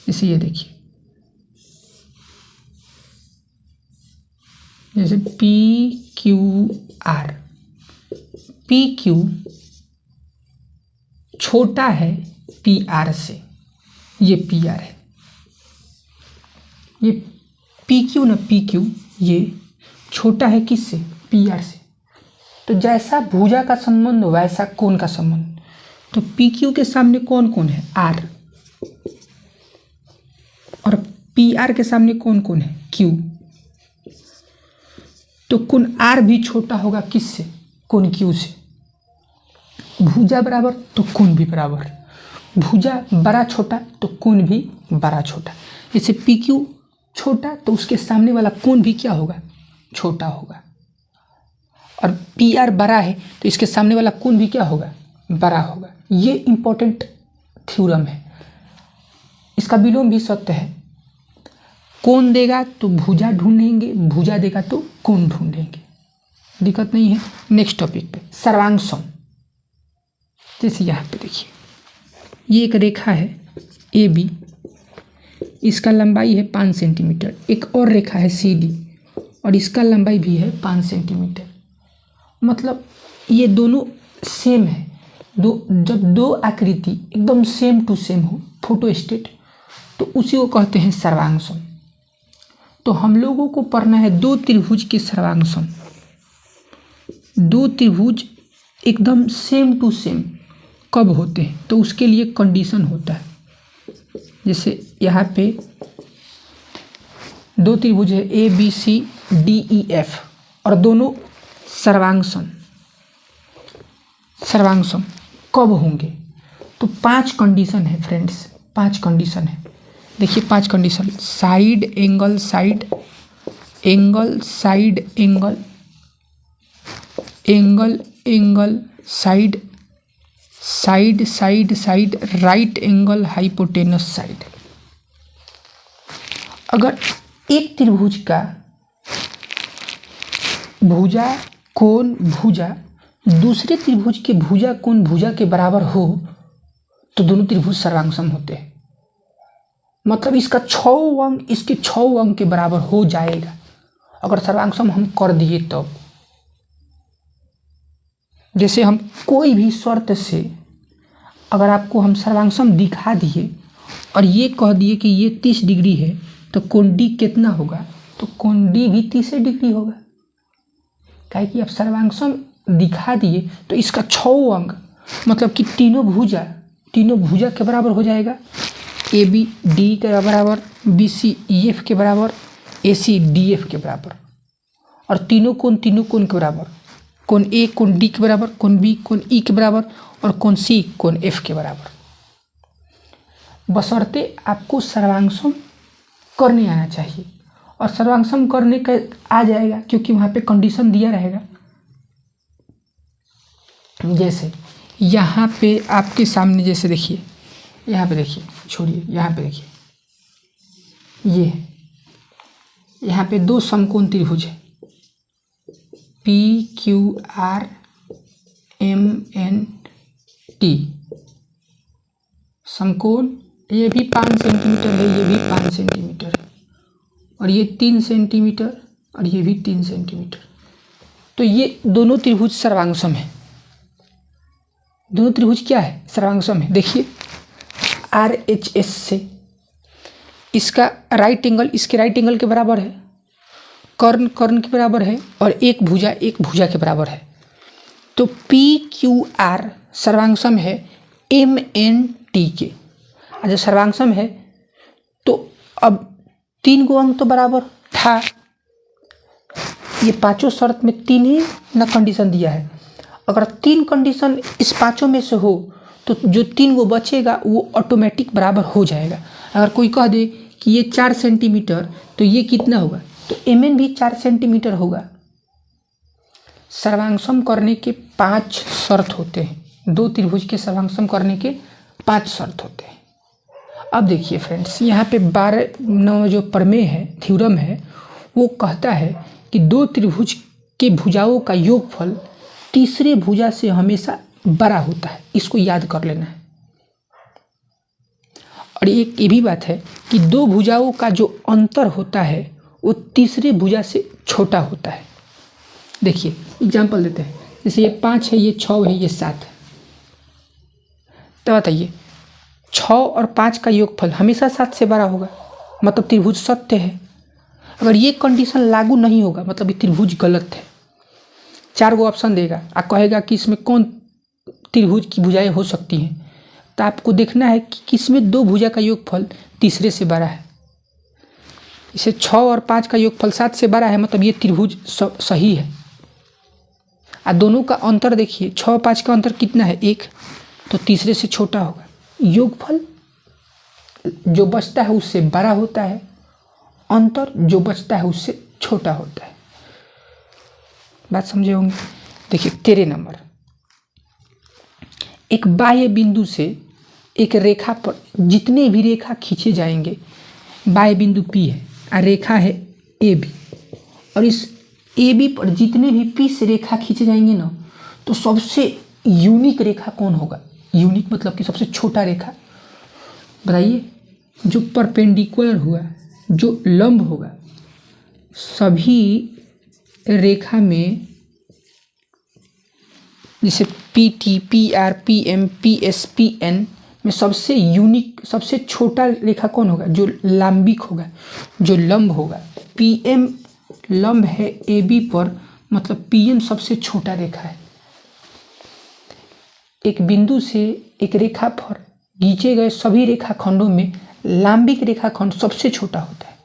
जैसे ये देखिए, जैसे PQR, PQ छोटा है PR से, ये PR है, ये PQ ना, PQ ये छोटा है किससे, PR से। तो जैसा भुजा का संबंध वैसा कोण का संबंध। तो PQ के सामने कौन है, R, और PR के सामने कौन है, Q। तो कोण R भी छोटा होगा किससे, कोण Q से। भुजा बराबर तो कोण भी बराबर, भुजा बड़ा छोटा तो कोण भी बड़ा छोटा। जैसे PQ छोटा तो उसके सामने वाला कोण भी क्या होगा, छोटा होगा, और PR बड़ा है तो इसके सामने वाला कोण भी क्या होगा, बड़ा होगा। ये इंपॉर्टेंट थ्योरम है, इसका विलोम भी सत्य है। कोण देगा तो भुजा ढूंढेंगे, भुजा देगा तो कोण ढूंढेंगे, दिक्कत नहीं है। नेक्स्ट टॉपिक पे, सर्वांग। जैसे यहाँ पे देखिए, ये एक रेखा है AB, इसका लंबाई है 5 सेंटीमीटर। एक और रेखा है CD और इसका लंबाई भी है 5 सेंटीमीटर। मतलब ये दोनों सेम है। जब दो आकृति एकदम सेम टू सेम हो, फोटोस्टेट, तो उसी को कहते हैं सर्वांग। तो हम लोगों को पढ़ना है दो त्रिभुज के सर्वांग। दो त्रिभुज एकदम सेम टू सेम कब होते हैं, तो उसके लिए कंडीशन होता है। जैसे यहाँ पे दो त्रिभुज है ABCDEF और दोनों सर्वांग कब होंगे, तो 5 कंडीशन है फ्रेंड्स, 5 कंडीशन है। देखिए 5 condition, side angle side, angle side angle, angle angle side, side side side, right angle hypotenuse side. अगर एक त्रिभुज का भुजा कोण भुजा दूसरे त्रिभुज के भुजा कोण भुजा के बराबर हो तो दोनों त्रिभुज सर्वांगसम होते हैं। मतलब इसका 6 अंक इसके 6 अंक के बराबर हो जाएगा अगर सर्वांगसम हम कर दिए तब। जैसे हम कोई भी शर्त से अगर आपको हम सर्वांगसम दिखा दिए और ये कह दिए कि ये 30 डिग्री है तो कोण डी कितना होगा, तो कोण डी भी 30 डिग्री होगा। काहे कि आप सर्वांगसम दिखा दिए तो इसका 6 अंक मतलब कि तीनों भुजा के बराबर हो जाएगा। ए बी डी के बराबर, बी सी ई एफ के बराबर, ए सी डी एफ के बराबर, और तीनों कोण के बराबर, कोण ए कोण डी के बराबर, कोण बी कोण ई के बराबर, और कोण सी कोण एफ के बराबर। बशर्ते आपको सर्वांगसम करने आना चाहिए, और सर्वांगसम करने का आ जाएगा क्योंकि वहाँ पे कंडीशन दिया रहेगा। जैसे यहाँ पे आपके सामने, जैसे देखिए यहाँ पे देखिए, छोड़िए यहाँ पे देखिए, ये यहाँ पे 2 समकोण त्रिभुज है, P Q R M N T समकोण। ये भी 5 सेंटीमीटर है, ये भी 5 सेंटीमीटर है, और ये 3 सेंटीमीटर, और ये भी 3 सेंटीमीटर। तो ये दोनों त्रिभुज सर्वांगसम है। दोनों त्रिभुज क्या है, सर्वांगसम है। देखिए आर एच एस से इसका राइट एंगल इसके राइट एंगल के बराबर है, कर्ण के बराबर है, और एक भुजा के बराबर है। तो पी क्यू आर सर्वांगसम है एम एन टी के। जब सर्वांगसम है तो अब 3 गो अंक तो बराबर था, ये 5 शर्त में 3 ही ना कंडीशन दिया है। अगर 3 कंडीशन इस 5 में से हो तो जो 3 गो बचेगा वो ऑटोमेटिक बराबर हो जाएगा। अगर कोई कह दे कि ये 4 सेंटीमीटर तो ये कितना होगा, तो एम एन भी 4 सेंटीमीटर होगा। सर्वांगसम करने के 5 शर्त होते हैं। 2 त्रिभुज के सर्वांगसम करने के 5 शर्त होते हैं। अब देखिए फ्रेंड्स, यहाँ पे 12 जो प्रमेय है, थ्योरम है, वो कहता है कि 2 त्रिभुज के भुजाओं का योगफल तीसरे भुजा से हमेशा बड़ा होता है। इसको याद कर लेना है। और एक ये भी बात है कि 2 भुजाओं का जो अंतर होता है वो तीसरे भुजा से छोटा होता है। देखिए एग्जाम्पल देते हैं, जैसे ये 5 है, ये 6 है, ये 7 है। तो बताइए 6 और 5 का योगफल हमेशा 7 से बड़ा होगा, मतलब त्रिभुज सत्य है। अगर ये कंडीशन लागू नहीं होगा मतलब ये त्रिभुज गलत है। 4 गो ऑप्शन देगा और कहेगा कि इसमें कौन त्रिभुज की भुजाएं हो सकती हैं, तो आपको देखना है कि किसमें 2 भुजा का योगफल तीसरे से बड़ा है। इसे 6 और 5 का योगफल 7 से बड़ा है, मतलब ये त्रिभुज सही है। और दोनों का अंतर देखिए, 6 और 5 का अंतर कितना है, 1, तो तीसरे से छोटा होगा। योगफल जो बचता है उससे बड़ा होता है, अंतर जो बचता है उससे छोटा होता है। बात समझे होंगे। देखिए 13 नंबर, एक बाह्य बिंदु से एक रेखा पर जितने भी रेखा खींचे जाएंगे, बाह्य बिंदु P है और रेखा है AB, और इस AB पर जितने भी P से रेखा खींचे जाएंगे ना, तो सबसे यूनिक रेखा कौन होगा। यूनिक मतलब कि सबसे छोटा रेखा बताइए। जो परपेंडिकुलर हुआ, जो लंब होगा, सभी रेखा में जैसे PT, PR, PM, PS, PN में सबसे यूनिक सबसे छोटा रेखा कौन होगा, जो लांबिक होगा, जो लंब होगा। PM लंब है AB पर, मतलब PM सबसे छोटा रेखा है। एक बिंदु से एक रेखा पर खींचे गए सभी रेखाखंडों में लांबिक रेखाखंड सबसे छोटा होता है।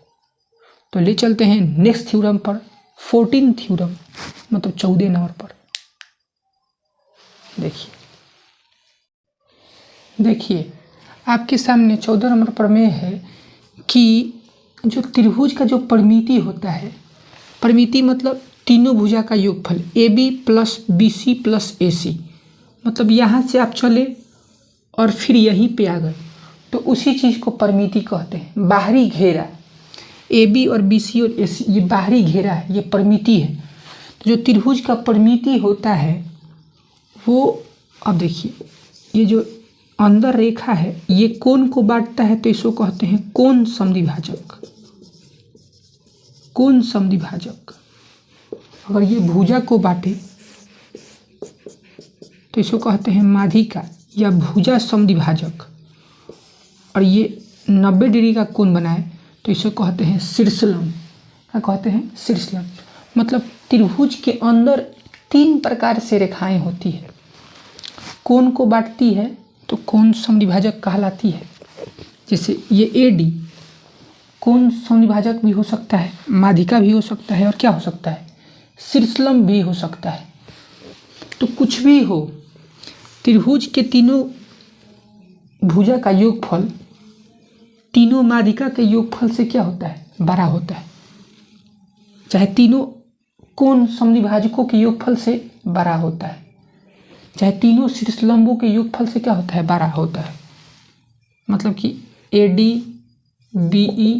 तो ले चलते हैं नेक्स्ट थ्योरम पर, 14 थ्योरम, मतलब 14 नंबर पर। देखिए आपके सामने 14 नंबर प्रमेय है कि जो त्रिभुज का जो परिमिति होता है, परिमिति मतलब तीनों भुजा का योगफल AB plus BC plus AC, मतलब यहाँ से आप चले और फिर यहीं पे आ गए तो उसी चीज़ को परिमिति कहते हैं। बाहरी घेरा AB और BC और AC ये बाहरी घेरा है, ये परिमिति है। तो जो त्रिभुज का परिमिति होता है वो, अब देखिए ये जो अंदर रेखा है ये कोण को बांटता है तो इसको कहते हैं कोण समद्विभाजक। कोण समद्विभाजक अगर ये भुजा को बांटे तो इसको कहते हैं माध्यिका या भुजा समद्विभाजक, और ये 90 डिग्री का कोण बनाए तो इसको कहते हैं शीर्षलंब। क्या कहते हैं? शीर्षलंब। मतलब त्रिभुज के अंदर 3 प्रकार से रेखाएं होती है। कोण को बांटती है तो कोण समद्विभाजक कहलाती है। जैसे ये AD कोण समद्विभाजक भी हो सकता है, माध्यिका भी हो सकता है, और क्या हो सकता है? शीर्षलंब भी हो सकता है। तो कुछ भी हो, त्रिभुज के तीनों भुजा का योगफल तीनों माध्यिका के योगफल से क्या होता है? बड़ा होता है। चाहे तीनों कोण समद्विभाजकों के योगफल से बड़ा होता है, चाहे तीनों शीर्षलंबों के योगफल से क्या होता है? बड़ा होता है। मतलब कि AD BE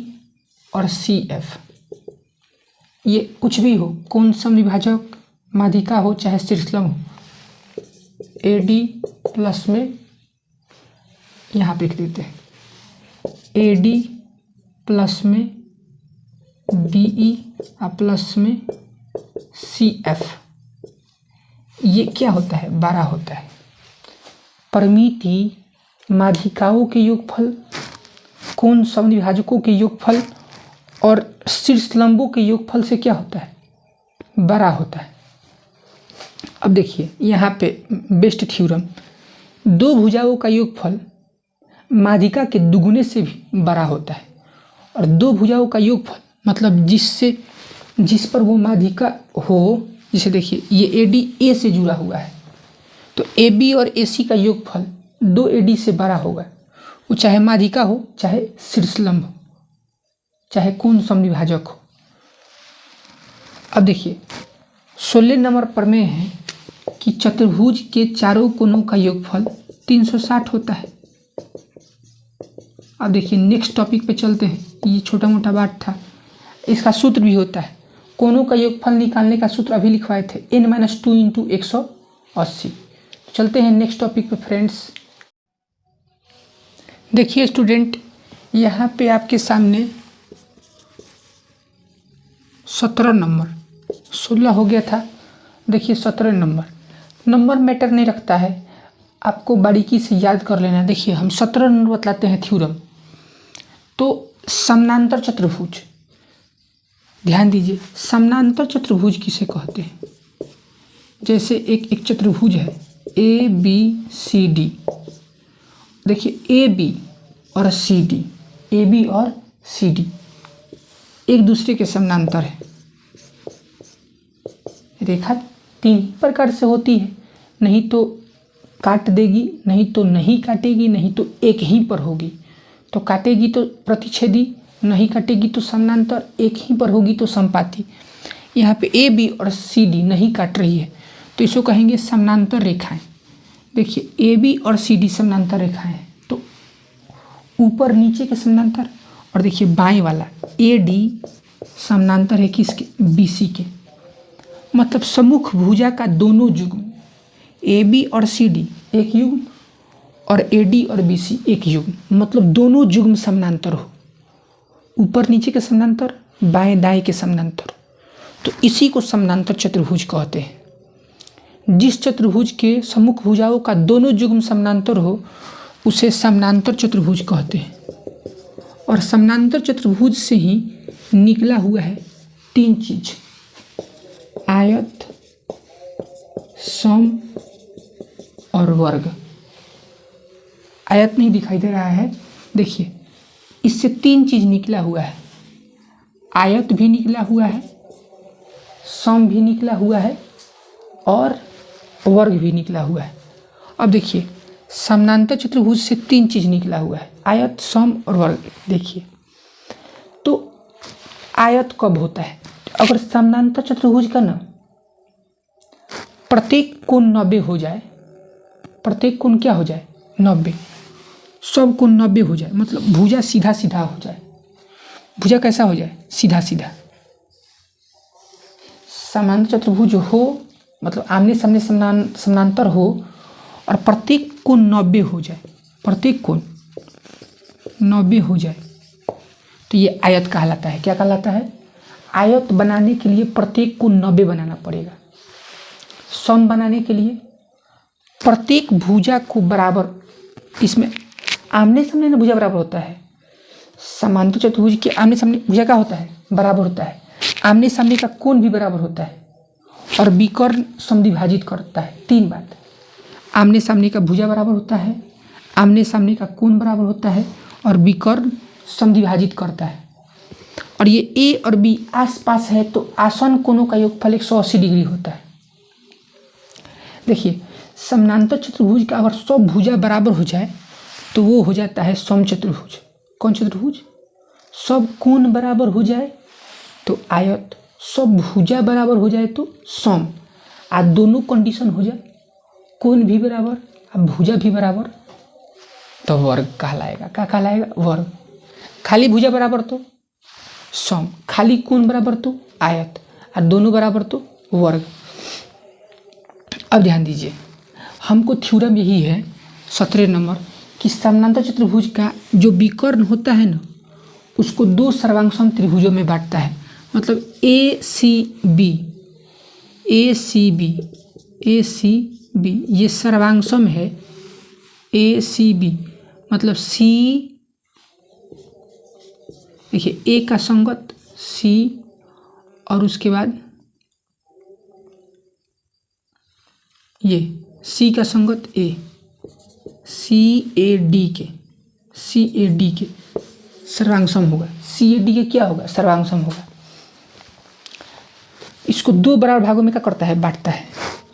और CF ये कुछ भी हो, कोण समद्विभाजक माध्यिका हो चाहे शीर्षलंब हो, AD प्लस में यहाँ पे लिख देते हैं AD प्लस में BE और प्लस में CF ये क्या होता है? बड़ा होता है। परिमिति माध्यिकाओं के योगफल, कोण समद्विभाजकों के योगफल और शीर्षलंबों के योगफल से क्या होता है? बड़ा होता है। अब देखिए यहाँ पे बेस्ट थ्योरम, 2 भुजाओं का योगफल माध्यिका के दुगुने से भी बड़ा होता है, और 2 भुजाओं का योगफल मतलब जिस पर वो माध्यिका हो, जैसे देखिए ये AD A से जुड़ा हुआ है तो AB और AC का योगफल 2 AD से बड़ा होगा, वो चाहे माध्यिका हो चाहे शीर्षलंब हो चाहे कोण समद्विभाजक हो। अब देखिए 16 नंबर प्रमेय है कि चतुर्भुज के चारों कोणों का योगफल 360 होता है। अब देखिए नेक्स्ट टॉपिक पे चलते हैं। ये छोटा मोटा बात था, इसका सूत्र भी होता है। कोणों का योगफल निकालने का सूत्र अभी लिखवाए थे, n-2 × 180। चलते हैं नेक्स्ट टॉपिक पे फ्रेंड्स। देखिए स्टूडेंट, यहाँ पे आपके सामने 17 नंबर, 16 हो गया था, देखिए 17 नंबर मैटर नहीं रखता है, आपको बारीकी से याद कर लेना। देखिए हम 17 नंबर बतलाते हैं थ्योरम। तो समानांतर चतुर्भुज, ध्यान दीजिए, समानांतर चतुर्भुज किसे कहते हैं? जैसे एक चतुर्भुज है ABCD, देखिए AB और CD एक दूसरे के समानांतर है। रेखा 3 प्रकार से होती है, नहीं तो काट देगी, नहीं तो नहीं काटेगी, नहीं तो एक ही पर होगी। तो काटेगी तो प्रतिच्छेदी, नहीं काटेगी तो समानांतर, एक ही पर होगी तो समपाती। यहाँ पे AB और CD नहीं काट रही है तो इसको कहेंगे समानांतर रेखाएं। देखिए AB और CD समानांतर रेखाएं हैं, तो ऊपर नीचे के समानांतर। और देखिए बाएं वाला AD समानांतर है किसके? BC के। मतलब सम्मुख भुजा का दोनों युग्म AB और CD एक युग्म और AD और BC एक युग्म, मतलब दोनों युग्म समानांतर हो, ऊपर नीचे के समानांतर, बाएं दाएं के समानांतर, तो इसी को समानांतर चतुर्भुज कहते हैं। जिस चतुर्भुज के सम्मुख भुजाओं का दोनों युग्म समानांतर हो उसे समानांतर चतुर्भुज कहते हैं। और समानांतर चतुर्भुज से ही निकला हुआ है 3 चीज, आयत, सम और वर्ग। आयत नहीं दिखाई दे रहा है, देखिए इससे 3 चीज निकला हुआ है, आयत भी निकला हुआ है, सम भी निकला हुआ है और वर्ग भी निकला हुआ है। अब देखिए समानांतर चतुर्भुज से 3 चीज निकला हुआ है, आयत, सम और वर्ग। देखिए आयत कब होता है? अगर समानांतर चतुर्भुज का ना प्रत्येक कोण 90 हो जाए, प्रत्येक कोण क्या हो जाए? 90, सब कोण 90 हो जाए, मतलब भुजा सीधा सीधा हो जाए। भुजा कैसा हो जाए? सीधा सीधा। समानांतर चतुर्भुज हो मतलब आमने सामने समानांतर हो और प्रत्येक कोण 90 हो जाए, प्रत्येक कोण 90 हो जाए तो ये आयत कहलाता है। क्या कहलाता है? आयत बनाने के लिए प्रत्येक कोण 90 बनाना पड़ेगा। सम बनाने के लिए प्रत्येक भुजा को बराबर, इसमें आमने सामने ना भुजा बराबर होता है। समांतर चतुर्भुज के आमने सामने भुजा क्या होता है? बराबर होता है। आमने सामने का कोण भी बराबर होता है और विकर्ण समद्विभाजित करता है। तीन बात, आमने सामने का भुजा बराबर होता है, आमने सामने का कोण बराबर होता है और विकर्ण समद्विभाजित करता है। और ये ए और बी आसपास है तो आसन्न कोणों का योगफल 180 डिग्री होता है। देखिए, समानांतर चतुर्भुज का अगर सब भुजा बराबर हो जाए तो वो हो जाता है समचतुर्भुज। कौन चतुर्भुज? सब कोण बराबर हो जाए तो आयत, सब भुजा बराबर हो जाए तो सम, आ दोनों कंडीशन हो जाए, कोण भी बराबर और भुजा भी बराबर, तो वर्ग कहलाएगा। क्या कहलाएगा? वर्ग। खाली भुजा बराबर तो सम, खाली कोण बराबर तो आयत, और दोनों बराबर तो वर्ग। अब ध्यान दीजिए, हमको थ्योरम यही है 17 नंबर कि समानांतर चतुर्भुज का जो विकर्ण होता है ना उसको दो सर्वांगसम त्रिभुजों में बांटता है। मतलब ए सी बी, ए सी बी, ए सी बी ये सर्वांगसम है। ए सी बी मतलब सी, देखिए ए का संगत सी और उसके बाद ये सी का संगत ए, सी ए डी के, सी ए डी के सर्वांगसम होगा। सी ए डी के क्या होगा? सर्वांगसम होगा। इसको दो बराबर भागों में क्या करता है? बांटता है।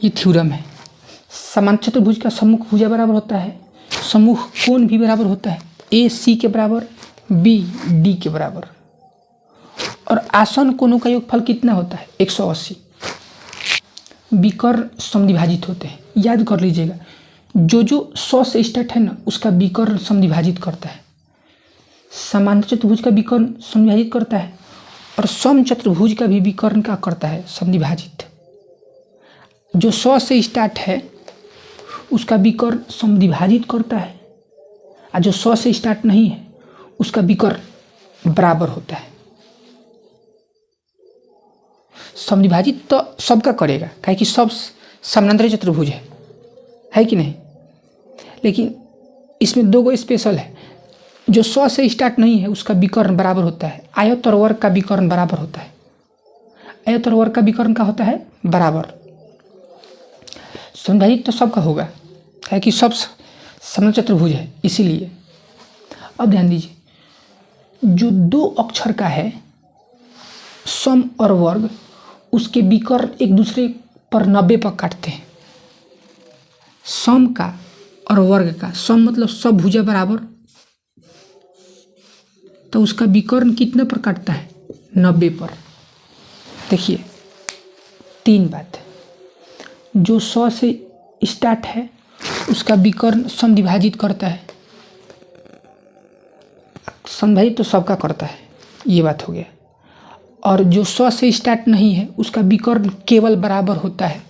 ये थ्योरम है। समांतर चतुर्भुज का सम्मुख भुजा बराबर होता है, सम्मुख कोण भी बराबर होता है, ए सी के बराबर, बी डी के बराबर, और आसन्न कोणों का योगफल कितना होता है? 180। विकर्ण समद्विभाजित होते हैं। याद कर लीजिएगा, जो 100 से स्टार्ट है ना उसका विकर्ण समद्विभाजित करता है। समांतर चतुर्भुज का विकर्ण समद्विभाजित करता है और सम चतुर्भुज का भी विकर्ण क्या करता है? समद्विभाजित। जो 100 से स्टार्ट है उसका विकर्ण समद्विभाजित करता है और जो 100 से स्टार्ट नहीं है उसका विकर्ण बराबर होता है। समद्विभाजित तो सबका करेगा, काहे कि सब समानांतर चतुर्भुज है कि नहीं। लेकिन इसमें दो गो स्पेशल है, जो 100 से स्टार्ट नहीं है उसका विकर्ण बराबर होता है। आयत और वर्ग का विकर्ण बराबर होता है। आयत और वर्ग का विकर्ण का होता है बराबर। समद्विभाजित तो सबका होगा, काहे कि सब समांतर चतुर्भुज है इसीलिए। अब ध्यान दीजिए, जो दो अक्षर का है सम और वर्ग, उसके विकर्ण एक दूसरे पर 90 पर काटते हैं। सम का और वर्ग का, सम मतलब सब भुजा बराबर, तो उसका विकर्ण कितने पर काटता है? 90 पर। देखिए तीन बात, जो 100 से स्टार्ट है उसका विकर्ण समद्विभाजित करता है। समद्विभाजित तो सबका करता है, ये बात हो गया। और जो 100 से स्टार्ट नहीं है उसका विकर्ण केवल बराबर होता है।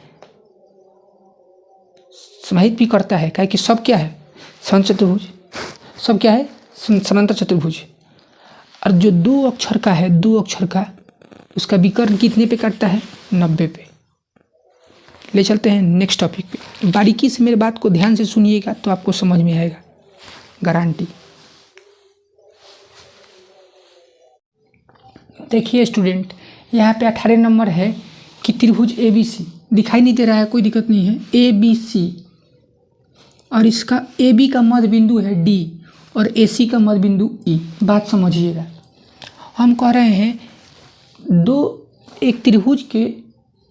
समद्विभाजित भी करता है, काहे कि सब क्या है? समांतर चतुर्भुज। सब क्या है? समांतर चतुर्भुज। और जो दो अक्षर का है, दो अक्षर का, उसका विकर्ण कितने पे काटता है? 90 पे। ले चलते हैं नेक्स्ट टॉपिक पे। बारीकी से मेरे बात को ध्यान से सुनिएगा तो आपको समझ में आएगा, गारंटी। देखिए स्टूडेंट, यहाँ पे 18 नंबर है कि त्रिभुज ए बी सी, दिखाई नहीं दे रहा है, कोई दिक्कत नहीं है, ए बी सी, और इसका ए बी का मध्य बिंदु है डी और ए सी का मध्य बिंदु ई। बात समझिएगा, हम कह रहे हैं एक त्रिभुज के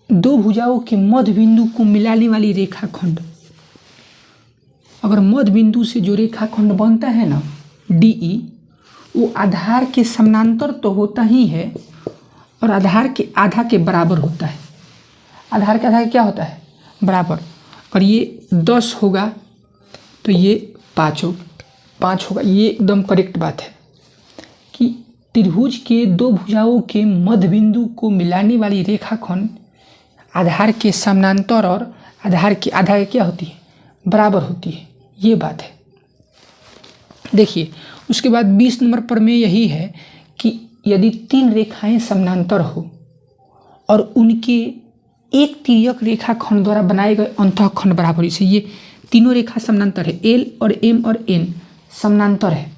दो भुजाओं के मध्य बिंदु को मिलाने वाली रेखाखंड, अगर मध्य बिंदु से जो रेखाखंड बनता है ना डी ई, वो आधार के समानांतर तो होता ही है और आधार के आधा के बराबर होता है। आधार के आधा क्या होता है? बराबर। और ये 10 होगा तो ये 5 होगा। ये एकदम करेक्ट बात है कि त्रिभुज के दो भुजाओं के मध्य बिंदु को मिलाने वाली रेखाखंड आधार के समानांतर और आधार की आधा क्या होती है? बराबर होती है। ये बात है। देखिए उसके बाद 20 नंबर पर में यही है कि यदि 3 रेखाएं समानांतर हो और उनके एक तिर्यक रेखाखंड द्वारा बनाए गए अंतःखंड बराबर, इसे ये तीनों रेखा समानांतर है, एल और एम और एन समानांतर है,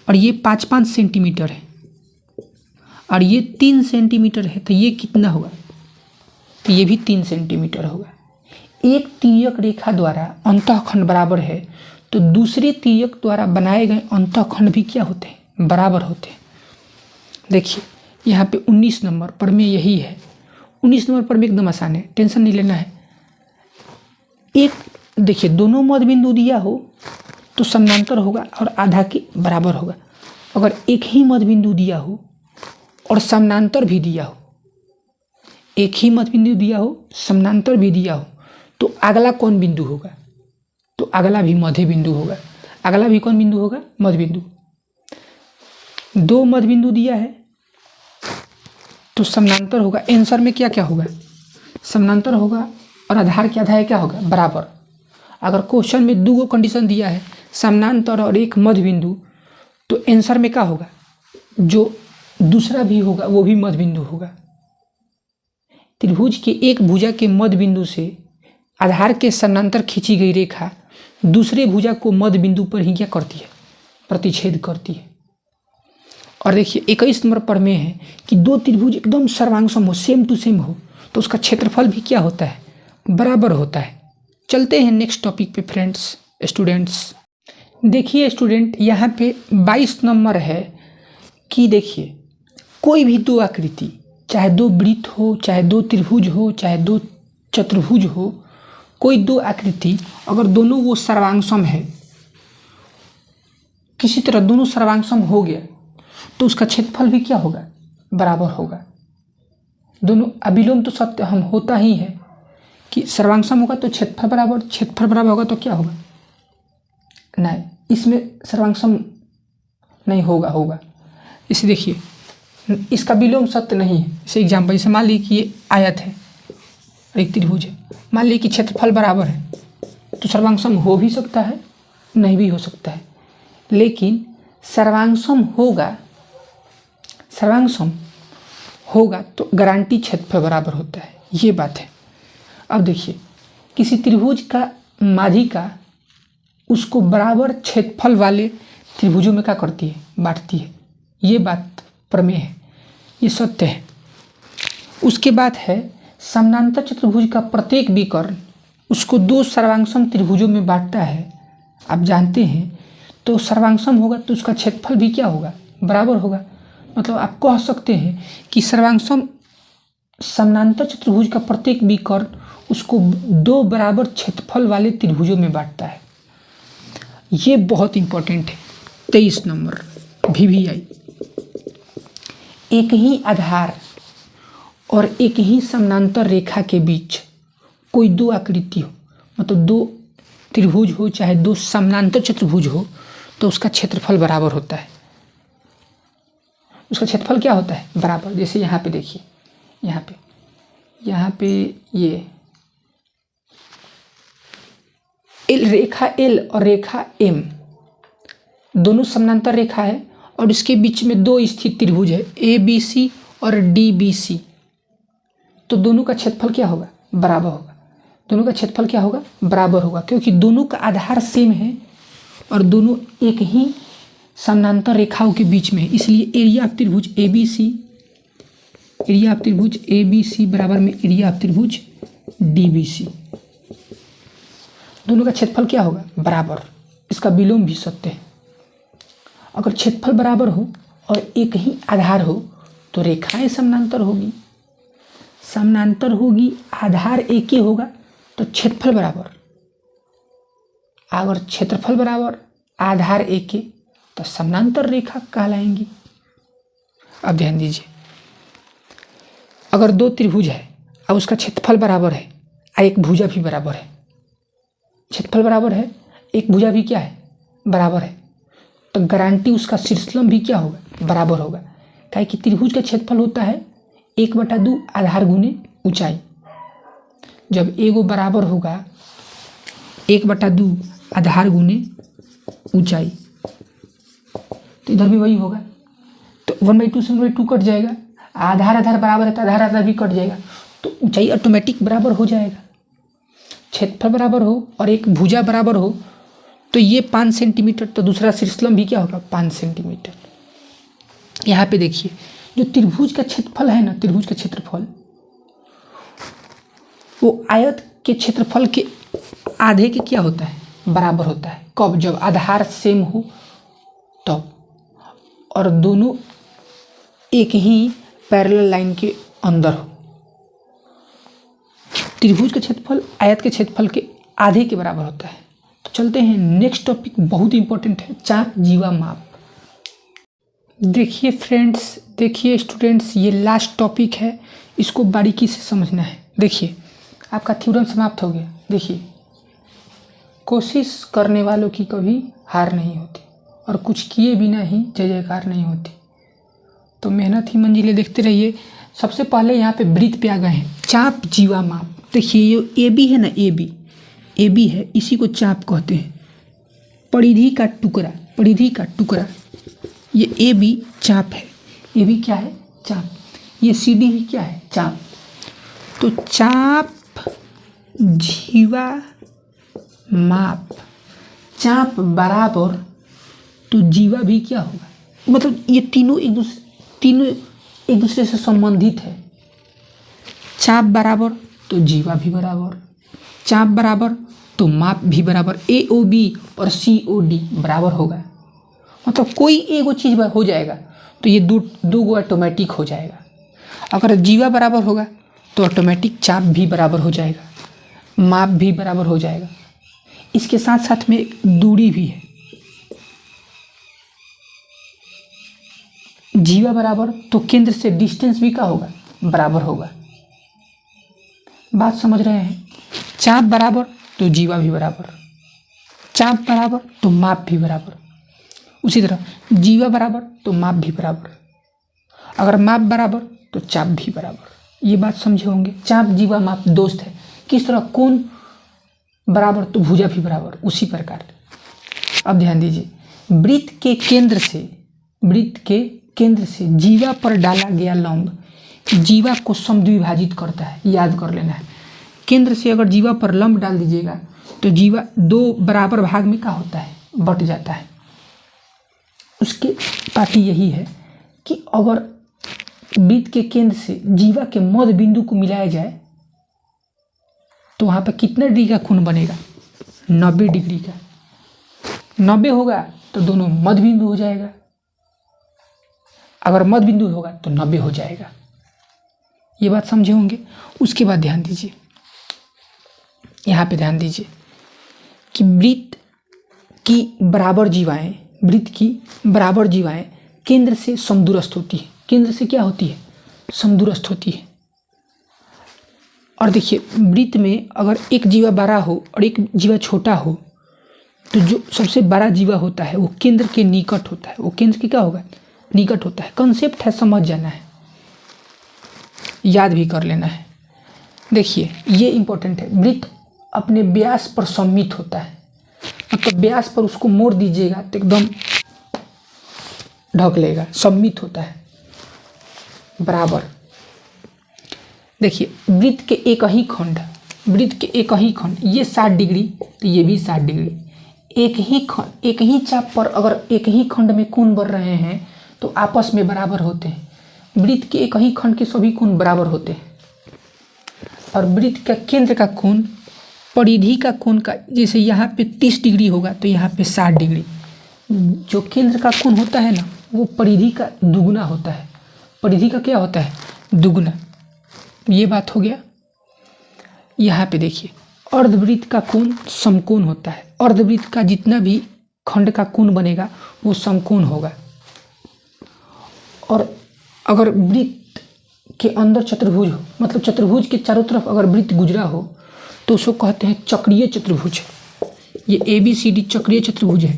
और ये 5-5 सेंटीमीटर है और ये 3 सेंटीमीटर है, तो ये कितना होगा? तो ये भी 3 सेंटीमीटर होगा। एक तिर्यक रेखा द्वारा अंतःखंड बराबर है तो दूसरे तिर्यक द्वारा बनाए गए अंतःखंड भी क्या होते हैं? बराबर होते हैं। देखिए यहाँ पे 19 नंबर पर में यही है। 19 नंबर पर में एकदम आसान है, टेंशन नहीं लेना है। एक देखिए दोनों मध्य बिंदु दिया हो तो समानांतर होगा और आधा के बराबर होगा। अगर एक ही मध्य बिंदु दिया हो और समानांतर भी दिया हो, एक ही मध्य बिंदु दिया हो समानांतर भी दिया हो, तो अगला कौन बिंदु होगा? तो अगला भी मध्य बिंदु होगा। अगला भी कौन बिंदु होगा? मध्य बिंदु। 2 मध्य बिंदु दिया है तो समानांतर होगा। आंसर में क्या क्या होगा? समानांतर होगा और आधार के आधा क्या होगा? बराबर। अगर क्वेश्चन में 2 कंडीशन दिया है, समानांतर और एक मध्य बिंदु, तो आंसर में क्या होगा? जो दूसरा भी होगा वो भी मध्य बिंदु होगा। त्रिभुज के एक भुजा के मध्य बिंदु से आधार के समानांतर खींची गई रेखा दूसरे भुजा को मध्य बिंदु पर ही क्या करती है? प्रतिच्छेद करती है। और देखिए 21 नंबर पर में है कि 2 त्रिभुज एकदम सर्वांगसम हो, सेम टू सेम हो, तो उसका क्षेत्रफल भी क्या होता है? बराबर होता है। चलते हैं नेक्स्ट टॉपिक पे फ्रेंड्स, स्टूडेंट्स। देखिए स्टूडेंट यहाँ पे 22 नंबर है कि देखिए कोई भी 2 आकृति, चाहे 2 वृत्त हो, चाहे 2 त्रिभुज हो, चाहे 2 चतुर्भुज हो, कोई 2 आकृति अगर दोनों वो सर्वांगसम है, किसी तरह दोनों सर्वांगसम हो गया, तो उसका क्षेत्रफल भी क्या होगा? बराबर होगा। दोनों अभिलोम तो सत्य हम होता ही है कि सर्वांगसम होगा तो क्षेत्रफल बराबर, क्षेत्रफल बराबर होगा तो क्या होगा? नहीं, इसमें सर्वांगसम नहीं होगा। इसे देखिए इसका विलोम सत्य नहीं है। इसे एग्जाम्पल, जैसे मान लीजिए कि ये आयत है, एक त्रिभुज है, मान लीजिए कि क्षेत्रफल बराबर है, तो सर्वांगसम हो भी सकता है, नहीं भी हो सकता है, लेकिन सर्वांगसम होगा तो गारंटी क्षेत्रफल बराबर होता है। ये बात है। अब देखिए किसी त्रिभुज का माध्यिका उसको बराबर क्षेत्रफल वाले त्रिभुजों में क्या करती है? बांटती है। ये बात प्रमेय है, ये सत्य है। उसके बाद है समानांतर चतुर्भुज का प्रत्येक विकर्ण उसको 2 सर्वांगसम त्रिभुजों में बांटता है। आप जानते हैं तो सर्वांगसम होगा तो उसका क्षेत्रफल भी क्या होगा? बराबर होगा। मतलब आप कह सकते हैं कि समानांतर चतुर्भुज का प्रत्येक विकर्ण उसको 2 बराबर क्षेत्रफल वाले त्रिभुजों में बांटता है। ये बहुत इंपॉर्टेंट है। 23 नंबर VVI, एक ही आधार और एक ही समानांतर रेखा के बीच कोई 2 आकृति हो, मतलब 2 त्रिभुज हो चाहे 2 समानांतर चतुर्भुज हो, तो उसका क्षेत्रफल बराबर होता है। उसका क्षेत्रफल क्या होता है? बराबर। जैसे यहाँ पे देखिए, यहाँ पे ये रेखा L और रेखा M दोनों समानांतर रेखा है और इसके बीच में 2 स्थित त्रिभुज है, ABC और DBC, तो दोनों का क्षेत्रफल क्या होगा? बराबर होगा। दोनों का क्षेत्रफल क्या होगा? बराबर होगा, क्योंकि दोनों का आधार सेम है और दोनों एक ही समानांतर रेखाओं के बीच में है। इसलिए एरिया ऑफ त्रिभुज ABC बराबर में एरिया ऑफ त्रिभुज DBC। दोनों का क्षेत्रफल क्या होगा? बराबर। इसका विलोम भी सत्य है। अगर क्षेत्रफल बराबर हो और एक ही आधार हो तो रेखाएं समानांतर होगी, आधार एक ही होगा तो क्षेत्रफल बराबर। अगर क्षेत्रफल बराबर, आधार एक ही, तो समानांतर रेखा कहलाएंगी। अब ध्यान दीजिए, अगर दो त्रिभुज है और उसका क्षेत्रफल बराबर है और एक भुजा भी बराबर है, क्षेत्रफल बराबर है, एक भुजा भी क्या है, बराबर है, तो गारंटी उसका शीर्षलंब भी क्या होगा, बराबर होगा। काहे कि त्रिभुज का क्षेत्रफल होता है 1/2 आधार गुने ऊंचाई। जब एगो बराबर होगा 1/2 आधार गुने ऊंचाई, तो इधर भी वही होगा, तो 1/2 से 1/2 कट जाएगा, आधार आधार बराबर है तो आधार आधार भी कट जाएगा, तो ऊंचाई ऑटोमेटिक बराबर हो जाएगा। क्षेत्रफल बराबर हो और एक भुजा बराबर हो तो ये 5 सेंटीमीटर, तो दूसरा शीर्षलंब भी क्या होगा, 5 सेंटीमीटर। यहाँ पे देखिए जो त्रिभुज का क्षेत्रफल है ना, त्रिभुज का क्षेत्रफल वो आयत के क्षेत्रफल के आधे के क्या होता है, बराबर होता है। कब, जब आधार सेम हो तब, और दोनों एक ही पैरेलल लाइन के अंदर हो। त्रिभुज का क्षेत्रफल आयत के क्षेत्रफल के आधे के बराबर होता है। तो चलते हैं नेक्स्ट टॉपिक, बहुत इंपॉर्टेंट है, चाप जीवा माप। देखिए फ्रेंड्स, देखिए स्टूडेंट्स, ये लास्ट टॉपिक है, इसको बारीकी से समझना है। देखिए आपका थ्योरम समाप्त हो गया। देखिए कोशिश करने वालों की कभी हार नहीं होती और कुछ किए बिना ही जय जयकार नहीं होती, तो मेहनत ही मंजिलें देखते रहिए। सबसे पहले यहाँ पे वृत्त पे आ गए हैं, चाप जीवा माप। देखिए ये ए बी है ना, ए बी है, इसी को चाप कहते हैं, परिधि का टुकड़ा, परिधि का टुकड़ा, ये ए बी चाप है, ए बी क्या है, चाप, ये सी डी भी क्या है, चाप। तो चाप जीवा माप, चाप बराबर तो जीवा भी क्या होगा, मतलब ये तीनों एक दूसरे से संबंधित है। चाप बराबर तो जीवा भी बराबर, चाप बराबर तो माप भी बराबर, ए ओ बी और सी ओ डी बराबर होगा। मतलब कोई एगो चीज़ हो जाएगा तो ये दो गो ऑटोमेटिक हो जाएगा। अगर जीवा बराबर होगा तो ऑटोमेटिक चाप भी बराबर हो जाएगा, माप भी बराबर हो जाएगा। इसके साथ साथ में एक दूरी भी है, जीवा बराबर तो केंद्र से डिस्टेंस भी क्या होगा, बराबर होगा। बात समझ रहे हैं? चाप बराबर तो जीवा भी बराबर, चाप बराबर तो माप भी बराबर, उसी तरह जीवा बराबर तो माप भी बराबर, अगर माप बराबर तो चाप भी बराबर। ये बात समझे होंगे। चाप जीवा माप दोस्त है, किस तरह, कोण बराबर तो भुजा भी बराबर, उसी प्रकार। अब ध्यान दीजिए, वृत्त के केंद्र से जीवा पर डाला गया लंब जीवा को समद्विभाजित करता है, याद कर लेना है। केंद्र से अगर जीवा पर लंब डाल दीजिएगा तो जीवा दो बराबर भाग में क्या होता है, बट जाता है। उसके पार्टी यही है कि अगर वृत्त के केंद्र से जीवा के मध्य बिंदु को मिलाया जाए तो वहाँ पर कितना डिग्री का कोण बनेगा, 90 डिग्री का। 90 होगा तो दोनों मध्य बिंदु हो जाएगा, अगर मध्य बिंदु होगा तो 90 हो जाएगा। ये बात समझे होंगे। उसके बाद ध्यान दीजिए, यहाँ पे ध्यान दीजिए कि वृत्त की बराबर जीवाएं केंद्र से समदूरस्थ होती है। केंद्र से क्या होती है, समदूरस्थ होती है। और देखिए वृत्त में अगर एक जीवा बड़ा हो और एक जीवा छोटा हो तो जो सबसे बड़ा जीवा होता है वो केंद्र के निकट होता है, वो केंद्र के क्या होगा, निकट होता है। कंसेप्ट है, समझ जाना है, याद भी कर लेना है। देखिए ये इंपॉर्टेंट है, वृत्त अपने व्यास पर सममित होता है, मतलब व्यास पर उसको मोड़ दीजिएगा तो एकदम ढक लेगा, सममित होता है, बराबर। देखिए वृत्त के एक ही खंड, ये 60 डिग्री तो ये भी 60 डिग्री। एक ही चाप पर अगर एक ही खंड में कोण बन रहे हैं तो आपस में बराबर होते हैं। वृत्त के एक ही खंड के सभी कोण बराबर होते हैं। और वृत्त का केंद्र का कोण परिधि का कोण का, जैसे यहाँ पे 30 डिग्री होगा तो यहाँ पे 60 डिग्री। जो केंद्र का कोण होता है ना वो परिधि का दुगुना होता है, परिधि का क्या होता है, दुगुना। ये बात हो गया। यहाँ पे देखिए अर्धवृत्त का कोण समकोण होता है, अर्धवृत्त का जितना भी खंड का कोण बनेगा वो समकोण होगा। और अगर वृत्त के अंदर चतुर्भुज हो, मतलब चतुर्भुज के चारों तरफ अगर वृत्त गुजरा हो तो उसको कहते हैं चक्रीय चतुर्भुज। ये ABCD चक्रीय चतुर्भुज है।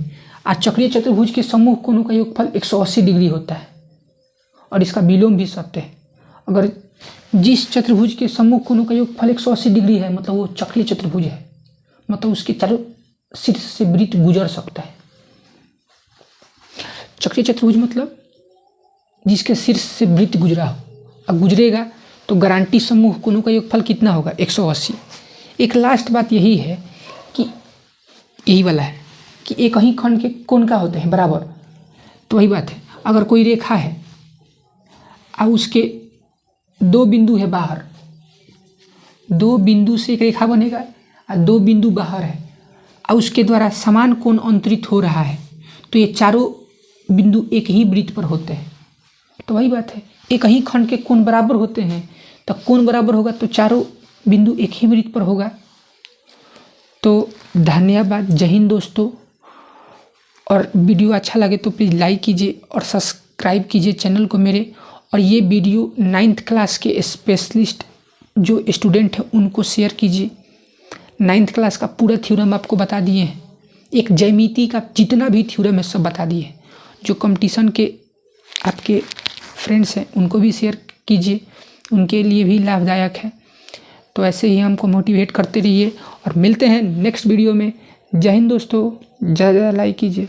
और चक्रीय चतुर्भुज के समूह कोणों का योगफल 180 डिग्री होता है और इसका विलोम भी सत्य है। अगर जिस चतुर्भुज के समूह कोणों का योगफल 180 डिग्री है मतलब वो चक्रीय चतुर्भुज है, मतलब उसके चारों शीर्ष से वृत्त गुजर सकता है। चक्रीय चतुर्भुज मतलब जिसके शीर्ष से वृत्त गुजरा हो, अब गुजरेगा तो गारंटी समूह कोणों का योगफल कितना होगा 180। एक लास्ट बात यही है कि यही वाला है कि एक ही खंड के कोण का होते हैं बराबर। तो वही बात है, अगर कोई रेखा है और उसके दो बिंदु है बाहर, दो बिंदु से एक रेखा बनेगा और दो बिंदु बाहर है और उसके द्वारा समान कोण अंतरित हो रहा है तो ये चारों बिंदु एक ही वृत्त पर होते हैं। तो वही बात है, एक ही खंड के कोण बराबर होते हैं तो कोण बराबर होगा तो चारों बिंदु एक ही वृत्त पर होगा। तो धन्यवाद, जय हिंद दोस्तों। और वीडियो अच्छा लगे तो प्लीज़ लाइक कीजिए और सब्सक्राइब कीजिए चैनल को मेरे। और ये वीडियो 9th क्लास के स्पेशलिस्ट जो स्टूडेंट हैं उनको शेयर कीजिए। 9th क्लास का पूरा थ्योरम आपको बता दिए हैं, एक ज्यामिति का जितना भी थ्योरम है सब बता दिए। जो कंपटीशन के आपके फ्रेंड्स हैं उनको भी शेयर कीजिए, उनके लिए भी लाभदायक है। तो ऐसे ही हमको मोटिवेट करते रहिए और मिलते हैं नेक्स्ट वीडियो में। जय हिंद दोस्तों, ज़्यादा लाइक कीजिए।